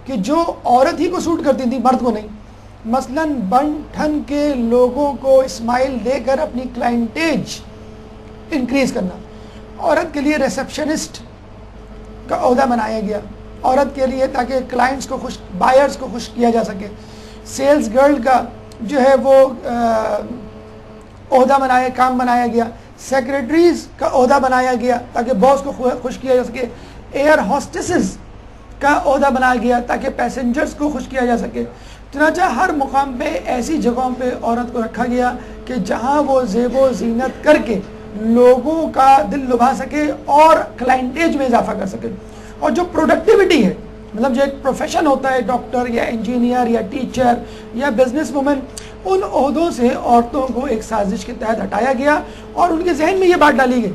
کہ جو عورت ہی کو سوٹ کرتی تھی، مرد کو نہیں۔ مثلاً بن ٹھن کے لوگوں کو اسمائل دے کر اپنی کلائنٹیج انکریز کرنا، عورت کے لیے ریسپشنسٹ کا عہدہ بنایا گیا، عورت کے لیے تاکہ کلائنٹس کو خوش، بائرز کو خوش کیا جا سکے۔ سیلز گرل کا جو ہے وہ عہدہ بنایا، کام بنایا گیا۔ سیکریٹریز کا عہدہ بنایا گیا تاکہ باس کو خوش کیا جا سکے۔ ایئر ہوسٹسز کا عہدہ بنایا گیا تاکہ پیسنجرز کو خوش کیا جا سکے۔ چنانچہ ہر مقام پہ ایسی جگہوں پہ عورت کو رکھا گیا کہ جہاں وہ زیب و زینت کر کے لوگوں کا دل لبھا سکے اور کلائنٹیج میں اضافہ کر سکے۔ اور جو پروڈکٹیوٹی ہے، مطلب جو ایک پروفیشن ہوتا ہے، ڈاکٹر یا انجینئر یا ٹیچر یا بزنس وومن، ان عہدوں سے عورتوں کو ایک سازش کے تحت ہٹایا گیا اور ان کے ذہن میں یہ بات ڈالی گئی،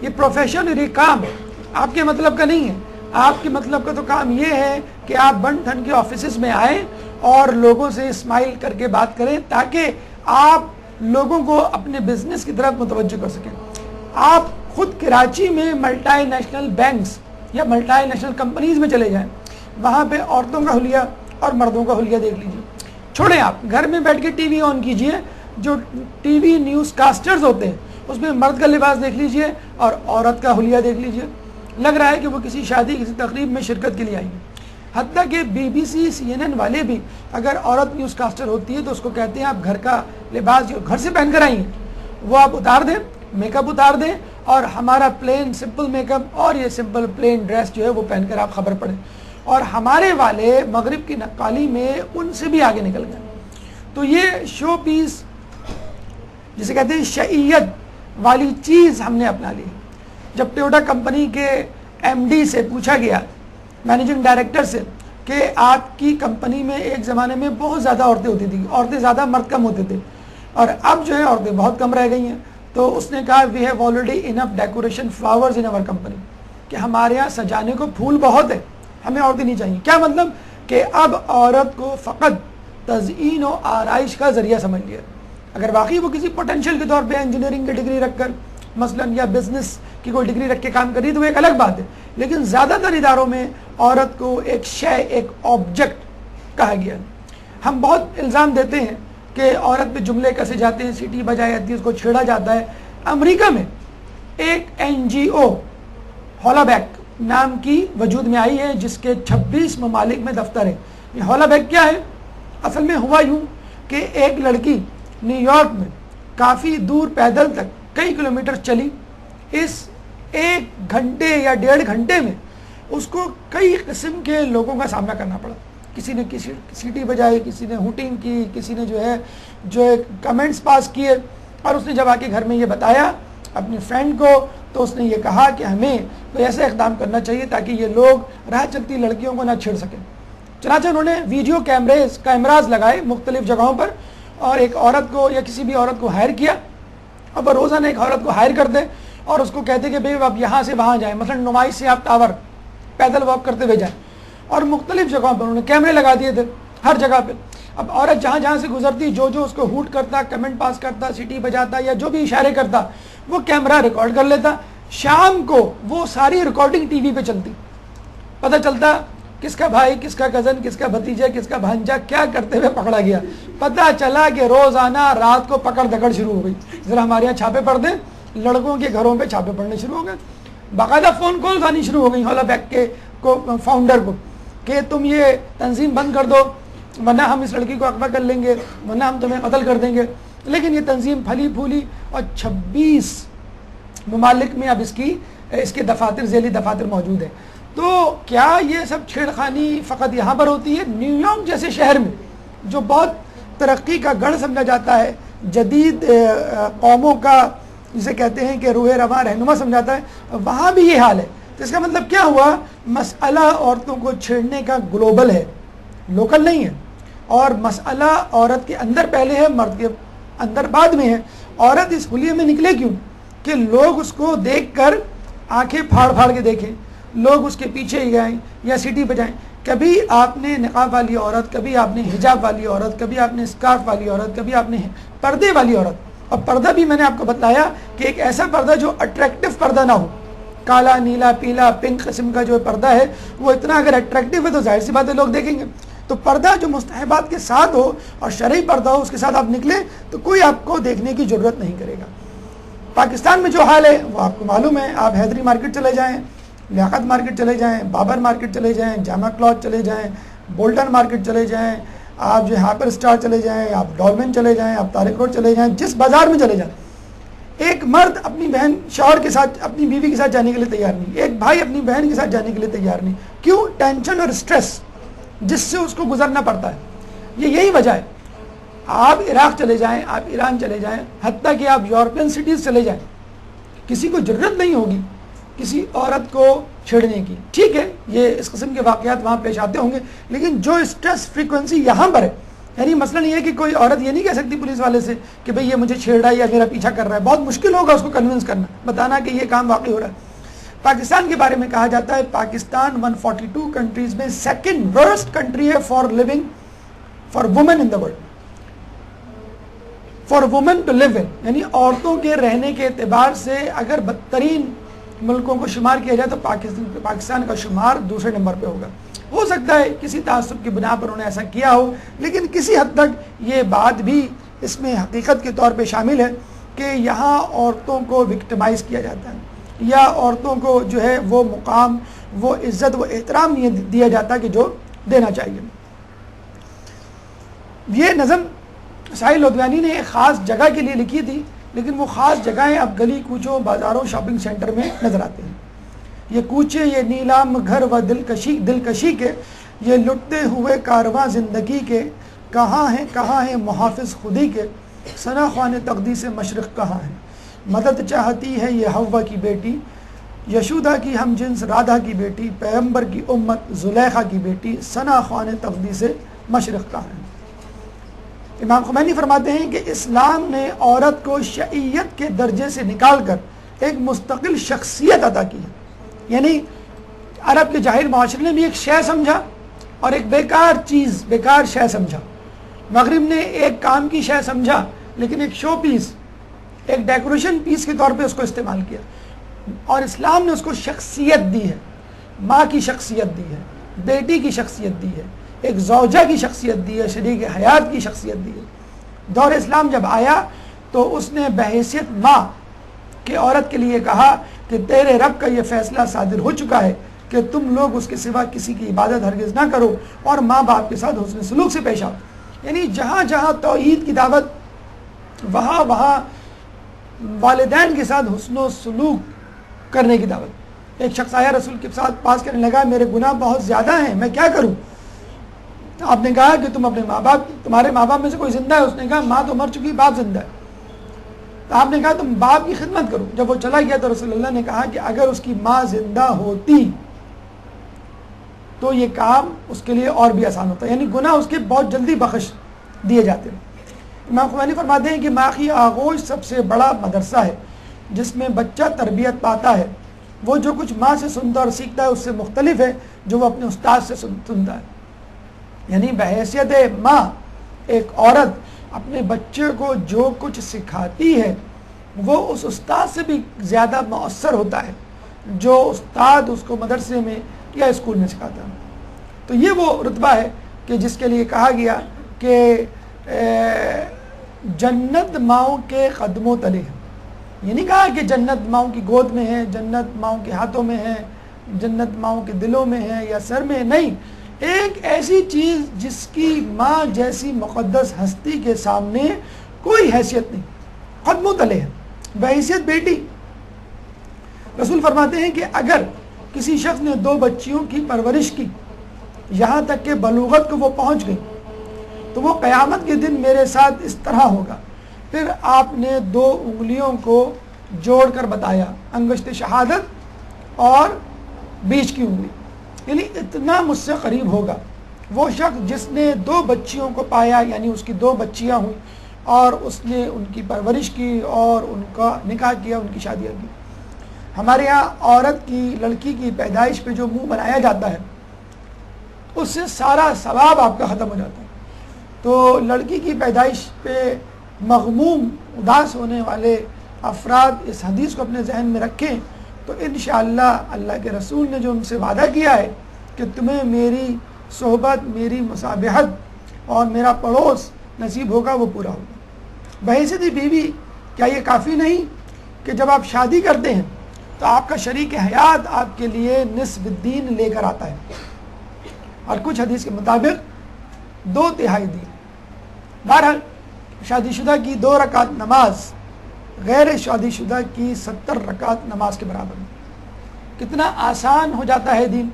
یہ پروفیشن اور یہ کام آپ کے مطلب کا نہیں ہے۔ آپ کے مطلب کا تو کام یہ ہے کہ آپ بن ٹھن کے آفیسز میں آئیں اور لوگوں سے اسمائل کر کے بات کریں تاکہ آپ لوگوں کو اپنے بزنس کی طرف متوجہ کر سکیں۔ آپ خود کراچی میں ملٹی نیشنل بینکس یا ملٹی نیشنل کمپنیز میں چلے جائیں، وہاں پہ عورتوں کا حلیہ اور مردوں کا حلیہ دیکھ لیجیے۔ چھوڑیں، آپ گھر میں بیٹھ کے ٹی وی آن کیجئے، جو ٹی وی نیوز کاسٹرز ہوتے ہیں اس میں مرد کا لباس دیکھ لیجئے اور عورت کا حلیہ دیکھ لیجئے، لگ رہا ہے کہ وہ کسی شادی، کسی تقریب میں شرکت کے لیے آئی ہے۔ حتیٰ کہ BBC CNN والے بھی اگر عورت نیوز کاسٹر ہوتی ہے تو اس کو کہتے ہیں آپ گھر کا لباس جو گھر سے پہن کر آئی ہیں وہ آپ اتار دیں، میک اپ اتار دیں اور ہمارا پلین سمپل میک اپ اور یہ سمپل پلین ڈریس جو ہے وہ پہن کر آپ خبر پڑیں۔ اور ہمارے والے مغرب کی نقالی میں ان سے بھی آگے نکل گئے۔ تو یہ شو پیس جسے کہتے ہیں شعیت والی چیز ہم نے اپنا لی۔ جب ٹویوٹا کمپنی کے MD سے پوچھا گیا، مینیجنگ ڈائریکٹر سے، کہ آپ کی کمپنی میں ایک زمانے میں بہت زیادہ عورتیں ہوتی تھیں، عورتیں زیادہ مرد کم ہوتے تھے، اور اب جو ہے عورتیں بہت کم رہ گئی ہیں، تو اس نے کہا we have already enough decoration flowers in our company, کہ ہمارے یہاں سجانے کو پھول بہت ہے، ہمیں عورتیں نہیں چاہیے۔ کیا مطلب؟ کہ اب عورت کو فقط تزئین و آرائش کا ذریعہ سمجھ لیا۔ اگر واقعی وہ کسی پوٹینشیل کے طور پہ انجینئرنگ کی ڈگری رکھ کر مثلا یا بزنس کی کوئی ڈگری رکھ کے کام کری تو وہ ایک الگ بات ہے، لیکن زیادہ تر اداروں میں عورت کو ایک شے، ایک آبجیکٹ کہا گیا۔ ہم بہت الزام دیتے ہیں کہ عورت پہ جملے کسے جاتے ہیں، سیٹی بجائی جاتی ہے، اس کو چھیڑا جاتا ہے۔ امریکہ میں ایک NGO ہولا بیک نام کی وجود میں آئی ہے جس کے 26 ممالک میں دفتر ہے۔ یہ ہولا بیک کیا ہے؟ اصل میں ہوا یوں کہ ایک لڑکی نیو یارک میں کافی دور پیدل تک کئی کلومیٹر چلی، اس 1 گھنٹے یا 1.5 گھنٹے میں اس کو کئی قسم کے لوگوں کا سامنا کرنا پڑا۔ کسی نے کسی سیٹی بجائی، کسی نے ہوٹنگ کی، کسی نے جو ہے کمنٹس پاس کیے، اور اس نے جب آ کے گھر میں یہ بتایا اپنی فرینڈ کو تو اس نے یہ کہا کہ ہمیں کوئی ایسا اقدام کرنا چاہیے تاکہ یہ لوگ راہ چلتی لڑکیوں کو نہ چھیڑ سکیں۔ چنانچہ انہوں نے ویڈیو کیمراز لگائے مختلف جگہوں پر اور ایک عورت کو یا کسی بھی عورت کو ہائر کیا، اب روزانہ ایک عورت کو ہائر کر دیں اور اس کو کہتے کہ بھائی آپ یہاں سے وہاں جائیں، مثلا نمائش سے آپ ٹاور پیدل واک کرتے ہوئے جائیں، اور مختلف جگہوں پر انہوں نے کیمرے لگا دیے تھے ہر جگہ پہ. اب عورت جہاں جہاں سے گزرتی، جو جو اس کو ہوٹ کرتا، کمنٹ پاس کرتا، سیٹی بجاتا یا جو بھی اشارے کرتا، وہ کیمرہ ریکارڈ کر لیتا. شام کو وہ ساری ریکارڈنگ ٹی وی پہ چلتی، پتہ چلتا کس کا بھائی، کس کا کزن، کس کا بھتیجا، کس کا بھانجا کیا کرتے ہوئے پکڑا گیا. پتہ چلا کہ روزانہ رات کو پکڑ دکڑ شروع ہو گئی. ذرا ہمارے یہاں چھاپے پڑ دیں، لڑکوں کے گھروں پہ چھاپے پڑنے شروع ہو گئے. باقاعدہ فون کالز آنی شروع ہو گئی ہولا بیک کے فاؤنڈر کو کہ تم یہ تنظیم بند کر دو ورنہ ہم اس لڑکی کو اغوا کر لیں گے، ورنہ ہم تمہیں قتل کر دیں گے. لیکن یہ تنظیم پھلی پھولی اور 26 ممالک میں اب اس کے دفاتر، ذیلی دفاتر موجود ہیں. تو کیا یہ سب چھیڑخانی فقط یہاں پر ہوتی ہے؟ نیو یارک جیسے شہر میں جو بہت ترقی کا گڑھ سمجھا جاتا ہے، جدید قوموں کا جسے کہتے ہیں کہ روح رواں رہنما سمجھاتا ہے، وہاں بھی یہ حال ہے. تو اس کا مطلب کیا ہوا؟ مسئلہ عورتوں کو چھیڑنے کا گلوبل ہے، لوکل نہیں ہے. اور مسئلہ عورت کے اندر پہلے ہے، مرد کے اندر بعد میں ہے. عورت اس حلیے میں نکلے کیوں کہ لوگ اس کو دیکھ کر آنکھیں پھاڑ پھاڑ کے دیکھیں، لوگ اس کے پیچھے ہی جائیں یا سیٹی بجائیں. کبھی آپ نے نقاب والی عورت، کبھی آپ نے حجاب والی عورت، کبھی آپ نے اسکارف والی عورت، کبھی آپ نے پردے والی عورت. اور پردہ بھی میں نے آپ کو بتایا کہ ایک ایسا پردہ جو اٹریکٹیو پردہ نہ ہو، کالا، نیلا، پیلا، پنک قسم کا جو پردہ ہے وہ اتنا اگر اٹریکٹیو ہے تو ظاہر سی بات ہے لوگ دیکھیں گے. تو پردہ جو مستحبات کے ساتھ ہو اور شرعی پردہ ہو، اس کے ساتھ آپ نکلیں تو کوئی آپ کو دیکھنے کی ضرورت نہیں کرے گا. پاکستان میں جو حال ہے وہ آپ کو معلوم ہے. آپ حیدری مارکیٹ چلے جائیں، لیاقت مارکیٹ چلے جائیں، بابر مارکیٹ چلے جائیں، جامع کلاتھ چلے جائیں، بولٹن مارکیٹ چلے جائیں، آپ جو ہائپر اسٹار چلے جائیں، آپ ڈولمن چلے جائیں، آپ طارق روڈ چلے جائیں، جس بازار میں چلے جائیں، ایک مرد اپنی بہن شوہر کے ساتھ، اپنی بیوی کے ساتھ جانے کے لیے تیار نہیں، ایک بھائی اپنی بہن کے ساتھ جانے کے لیے تیار نہیں. کیوں؟ ٹینشن اور اسٹریس جس سے اس کو گزرنا پڑتا ہے. یہی وجہ ہے. آپ عراق چلے جائیں، آپ ایران چلے جائیں، حتیٰ کہ آپ یورپین سٹیز چلے جائیں، کسی کو ضرورت نہیں ہوگی کسی عورت کو چھیڑنے کی. ٹھیک ہے، یہ اس قسم کے واقعات وہاں پیش آتے ہوں گے، لیکن جو اسٹریس فریکوینسی یہاں پر ہے، یعنی مسئلہ نہیں ہے کہ کوئی عورت یہ نہیں کہہ سکتی پولیس والے سے کہ بھئی یہ مجھے چھیڑ رہا ہے یا میرا پیچھا کر رہا ہے. بہت مشکل ہوگا اس کو کنونس کرنا، بتانا کہ یہ کام واقعی ہو رہا ہے. پاکستان کے بارے میں کہا جاتا ہے پاکستان 142 کنٹریز میں سیکنڈ ورسٹ کنٹری ہے for living for women in the world, for women to live in, یعنی عورتوں کے رہنے کے اعتبار سے اگر بدترین ملکوں کو شمار کیا جائے تو پاکستان کا شمار دوسرے نمبر پہ ہوگا. ہو سکتا ہے کسی تعصب کی بنا پر انہوں نے ایسا کیا ہو، لیکن کسی حد تک یہ بات بھی اس میں حقیقت کے طور پہ شامل ہے کہ یہاں عورتوں کو وکٹمائز کیا جاتا ہے، یا عورتوں کو جو ہے وہ مقام، وہ عزت، وہ احترام نہیں دیا جاتا کہ جو دینا چاہیے. یہ نظم ساحل لدھیانی نے ایک خاص جگہ کے لیے لکھی تھی، لیکن وہ خاص جگہیں اب گلی کوچوں، بازاروں، شاپنگ سینٹر میں نظر آتے ہیں. یہ کوچے، یہ نیلام گھر و دلکشی کے، یہ لٹتے ہوئے کارواں زندگی کے، کہاں ہیں محافظ خودی کے، ثنا خوان تقدیس مشرق کہاں ہے. مدد چاہتی ہے یہ حوا کی بیٹی، یشودا کی ہم جنس رادھا کی بیٹی، پیغمبر کی امت زلیخا کی بیٹی، ثنا خوان تقدیس مشرق کہاں ہے. امام خمینی فرماتے ہیں کہ اسلام نے عورت کو شیعیت کے درجے سے نکال کر ایک مستقل شخصیت عطا کی ہے. یعنی عرب کے جاہل معاشرے نے بھی ایک شے سمجھا اور ایک بیکار چیز، بیکار شے سمجھا. مغرب نے ایک کام کی شے سمجھا لیکن ایک شو پیس، ایک ڈیکوریشن پیس کے طور پہ اس کو استعمال کیا. اور اسلام نے اس کو شخصیت دی ہے، ماں کی شخصیت دی ہے، بیٹی کی شخصیت دی ہے، ایک زوجہ کی شخصیت دی ہے، شریک حیات کی شخصیت دی ہے. دور اسلام جب آیا تو اس نے بحیثیت ماں کہ عورت کے لیے کہا کہ تیرے رب کا یہ فیصلہ صادر ہو چکا ہے کہ تم لوگ اس کے سوا کسی کی عبادت ہرگز نہ کرو اور ماں باپ کے ساتھ حسن سلوک سے پیش آؤ. یعنی جہاں جہاں توحید کی دعوت، وہاں وہاں والدین کے ساتھ حسن و سلوک کرنے کی دعوت. ایک شخص آیا رسول کے ساتھ پاس کرنے لگا، میرے گناہ بہت زیادہ ہیں، میں کیا کروں؟ آپ نے کہا کہ تم اپنے ماں باپ، تمہارے ماں باپ میں سے کوئی زندہ ہے؟ اس نے کہا ماں تو مر چکی، باپ زندہ ہے. تو آپ نے کہا تم باپ کی خدمت کرو. جب وہ چلا گیا تو رسول اللہ نے کہا کہ اگر اس کی ماں زندہ ہوتی تو یہ کام اس کے لیے اور بھی آسان ہوتا، یعنی گناہ اس کے بہت جلدی بخش دیے جاتے ہیں. امام خمینی فرماتے ہیں کہ ماں کی آغوش سب سے بڑا مدرسہ ہے. جس میں بچہ تربیت پاتا ہے وہ جو کچھ ماں سے سنتا اور سیکھتا ہے اس سے مختلف ہے جو وہ اپنے استاد سے سنتا ہے. یعنی بحیثیت ماں ایک عورت اپنے بچے کو جو کچھ سکھاتی ہے وہ اس استاد سے بھی زیادہ مؤثر ہوتا ہے جو استاد اس کو مدرسے میں یا اسکول میں سکھاتا ہے. تو یہ وہ رتبہ ہے کہ جس کے لیے کہا گیا کہ جنت ماؤں کے قدموں تلے ہے. یہ نہیں کہا کہ جنت ماؤں کی گود میں ہے، جنت ماؤں کے ہاتھوں میں ہے، جنت ماؤں کے دلوں میں ہے یا سر میں ہے. نہیں، ایک ایسی چیز جس کی ماں جیسی مقدس ہستی کے سامنے کوئی حیثیت نہیں، قدموں تلے ہے، بحیثیت بیٹی. رسول فرماتے ہیں کہ اگر کسی شخص نے 2 بچیوں کی پرورش کی یہاں تک کہ بلوغت کو وہ پہنچ گئی تو وہ قیامت کے دن میرے ساتھ اس طرح ہوگا. پھر آپ نے 2 انگلیوں کو جوڑ کر بتایا، انگشت شہادت اور بیچ کی انگلی، یعنی اتنا مجھ سے قریب ہوگا وہ شخص جس نے 2 بچیوں کو پایا، یعنی اس کی 2 بچیاں ہوئیں اور اس نے ان کی پرورش کی اور ان کا نکاح کیا، ان کی شادیاں کی. ہمارے یہاں عورت کی، لڑکی کی پیدائش پہ جو منہ بنایا جاتا ہے اس سے سارا ثواب آپ کا ختم ہو جاتا ہے. تو لڑکی کی پیدائش پہ مغموم، اداس ہونے والے افراد اس حدیث کو اپنے ذہن میں رکھیں تو انشاءاللہ اللہ کے رسول نے جو ان سے وعدہ کیا ہے کہ تمہیں میری صحبت، میری مصابحت اور میرا پڑوس نصیب ہوگا، وہ پورا ہوگا. بحیثیت بیوی کیا یہ کافی نہیں کہ جب آپ شادی کرتے ہیں تو آپ کا شریک حیات آپ کے لیے نصف الدین لے کر آتا ہے، اور کچھ حدیث کے مطابق 2/3 دین. بہرحال شادی شدہ کی 2 رکعت نماز غیر شادی شدہ کی 70 رکعت نماز کے برابر ہے. کتنا آسان ہو جاتا ہے دین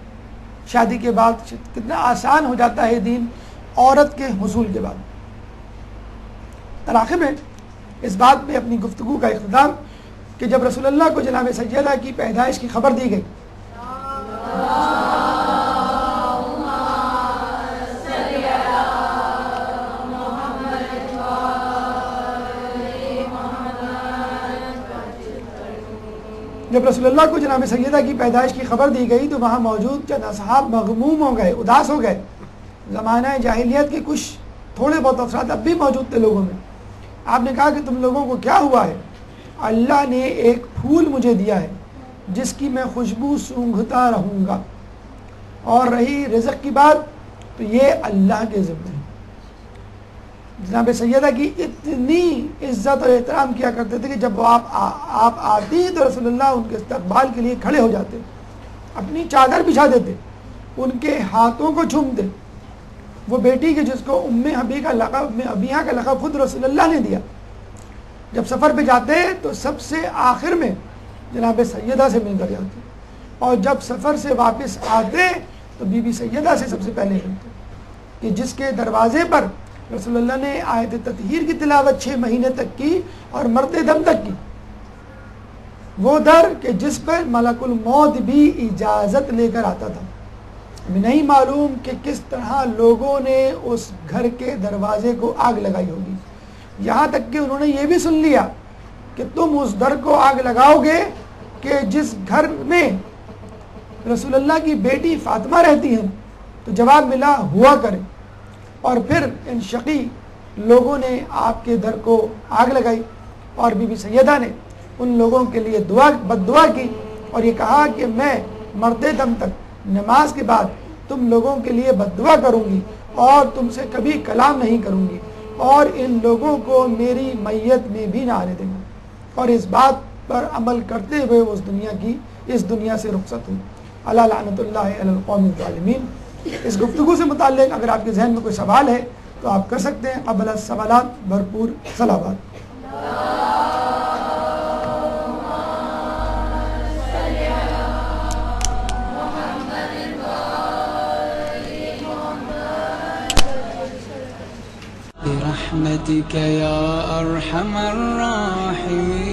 شادی کے بعد، کتنا آسان ہو جاتا ہے دین عورت کے حصول کے بعد. آخر میں اس بات پہ اپنی گفتگو کا اختتام کہ جب رسول اللہ کو جناب سیدہ کی پیدائش کی خبر دی گئی جب رسول اللہ کو جناب سیدہ کی پیدائش کی خبر دی گئی تو وہاں موجود چند اصحاب مغموم ہو گئے، اداس ہو گئے. زمانہ جاہلیت کے کچھ تھوڑے بہت افراد اب بھی موجود تھے لوگوں میں. آپ نے کہا کہ تم لوگوں کو کیا ہوا ہے؟ اللہ نے ایک پھول مجھے دیا ہے جس کی میں خوشبو سونگھتا رہوں گا، اور رہی رزق کی بات تو یہ اللہ کے ذمہ ہے. جناب سیدہ کی اتنی عزت اور احترام کیا کرتے تھے کہ جب آپ آتی تو رسول اللہ ان کے استقبال کے لیے کھڑے ہو جاتے، اپنی چادر بچھا دیتے، ان کے ہاتھوں کو چومتے. وہ بیٹی کے جس کو ام حبیبہ کا لقب خود رسول اللہ نے دیا، جب سفر پہ جاتے تو سب سے آخر میں جناب سیدہ سے مل کر جاتے، اور جب سفر سے واپس آتے تو بی بی سیدہ سے سب سے پہلے ملتے، کہ جس کے دروازے پر رسول اللہ نے آیت تطہیر کی تلاوت 6 مہینے تک کی اور مرتے دم تک کی. وہ در کہ جس پر ملک الموت بھی اجازت لے کر آتا تھا. ہمیں نہیں معلوم کہ کس طرح لوگوں نے اس گھر کے دروازے کو آگ لگائی ہوگی، یہاں تک کہ انہوں نے یہ بھی سن لیا کہ تم اس در کو آگ لگاؤ گے کہ جس گھر میں رسول اللہ کی بیٹی فاطمہ رہتی ہیں. تو جواب ملا ہوا کرے، اور پھر ان شقی لوگوں نے آپ کے در کو آگ لگائی، اور بی بی سیدہ نے ان لوگوں کے لیے بد دعا کی اور یہ کہا کہ میں مرتے دم تک نماز کے بعد تم لوگوں کے لیے بد دعا کروں گی اور تم سے کبھی کلام نہیں کروں گی، اور ان لوگوں کو میری میت میں بھی نہ آنے دیں گے. اور اس بات پر عمل کرتے ہوئے اس دنیا سے رخصت ہوئی. اللہ لعنت اللہ علی القوم الظالمین. اس گفتگو سے متعلق اگر آپ کے ذہن میں کوئی سوال ہے تو آپ کر سکتے ہیں. قبل السوالات بھرپور صلوات. برحمتك يا أرحم الراحمين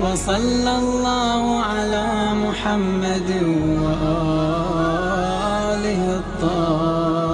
وصلى الله على محمد وآله الطاهرين.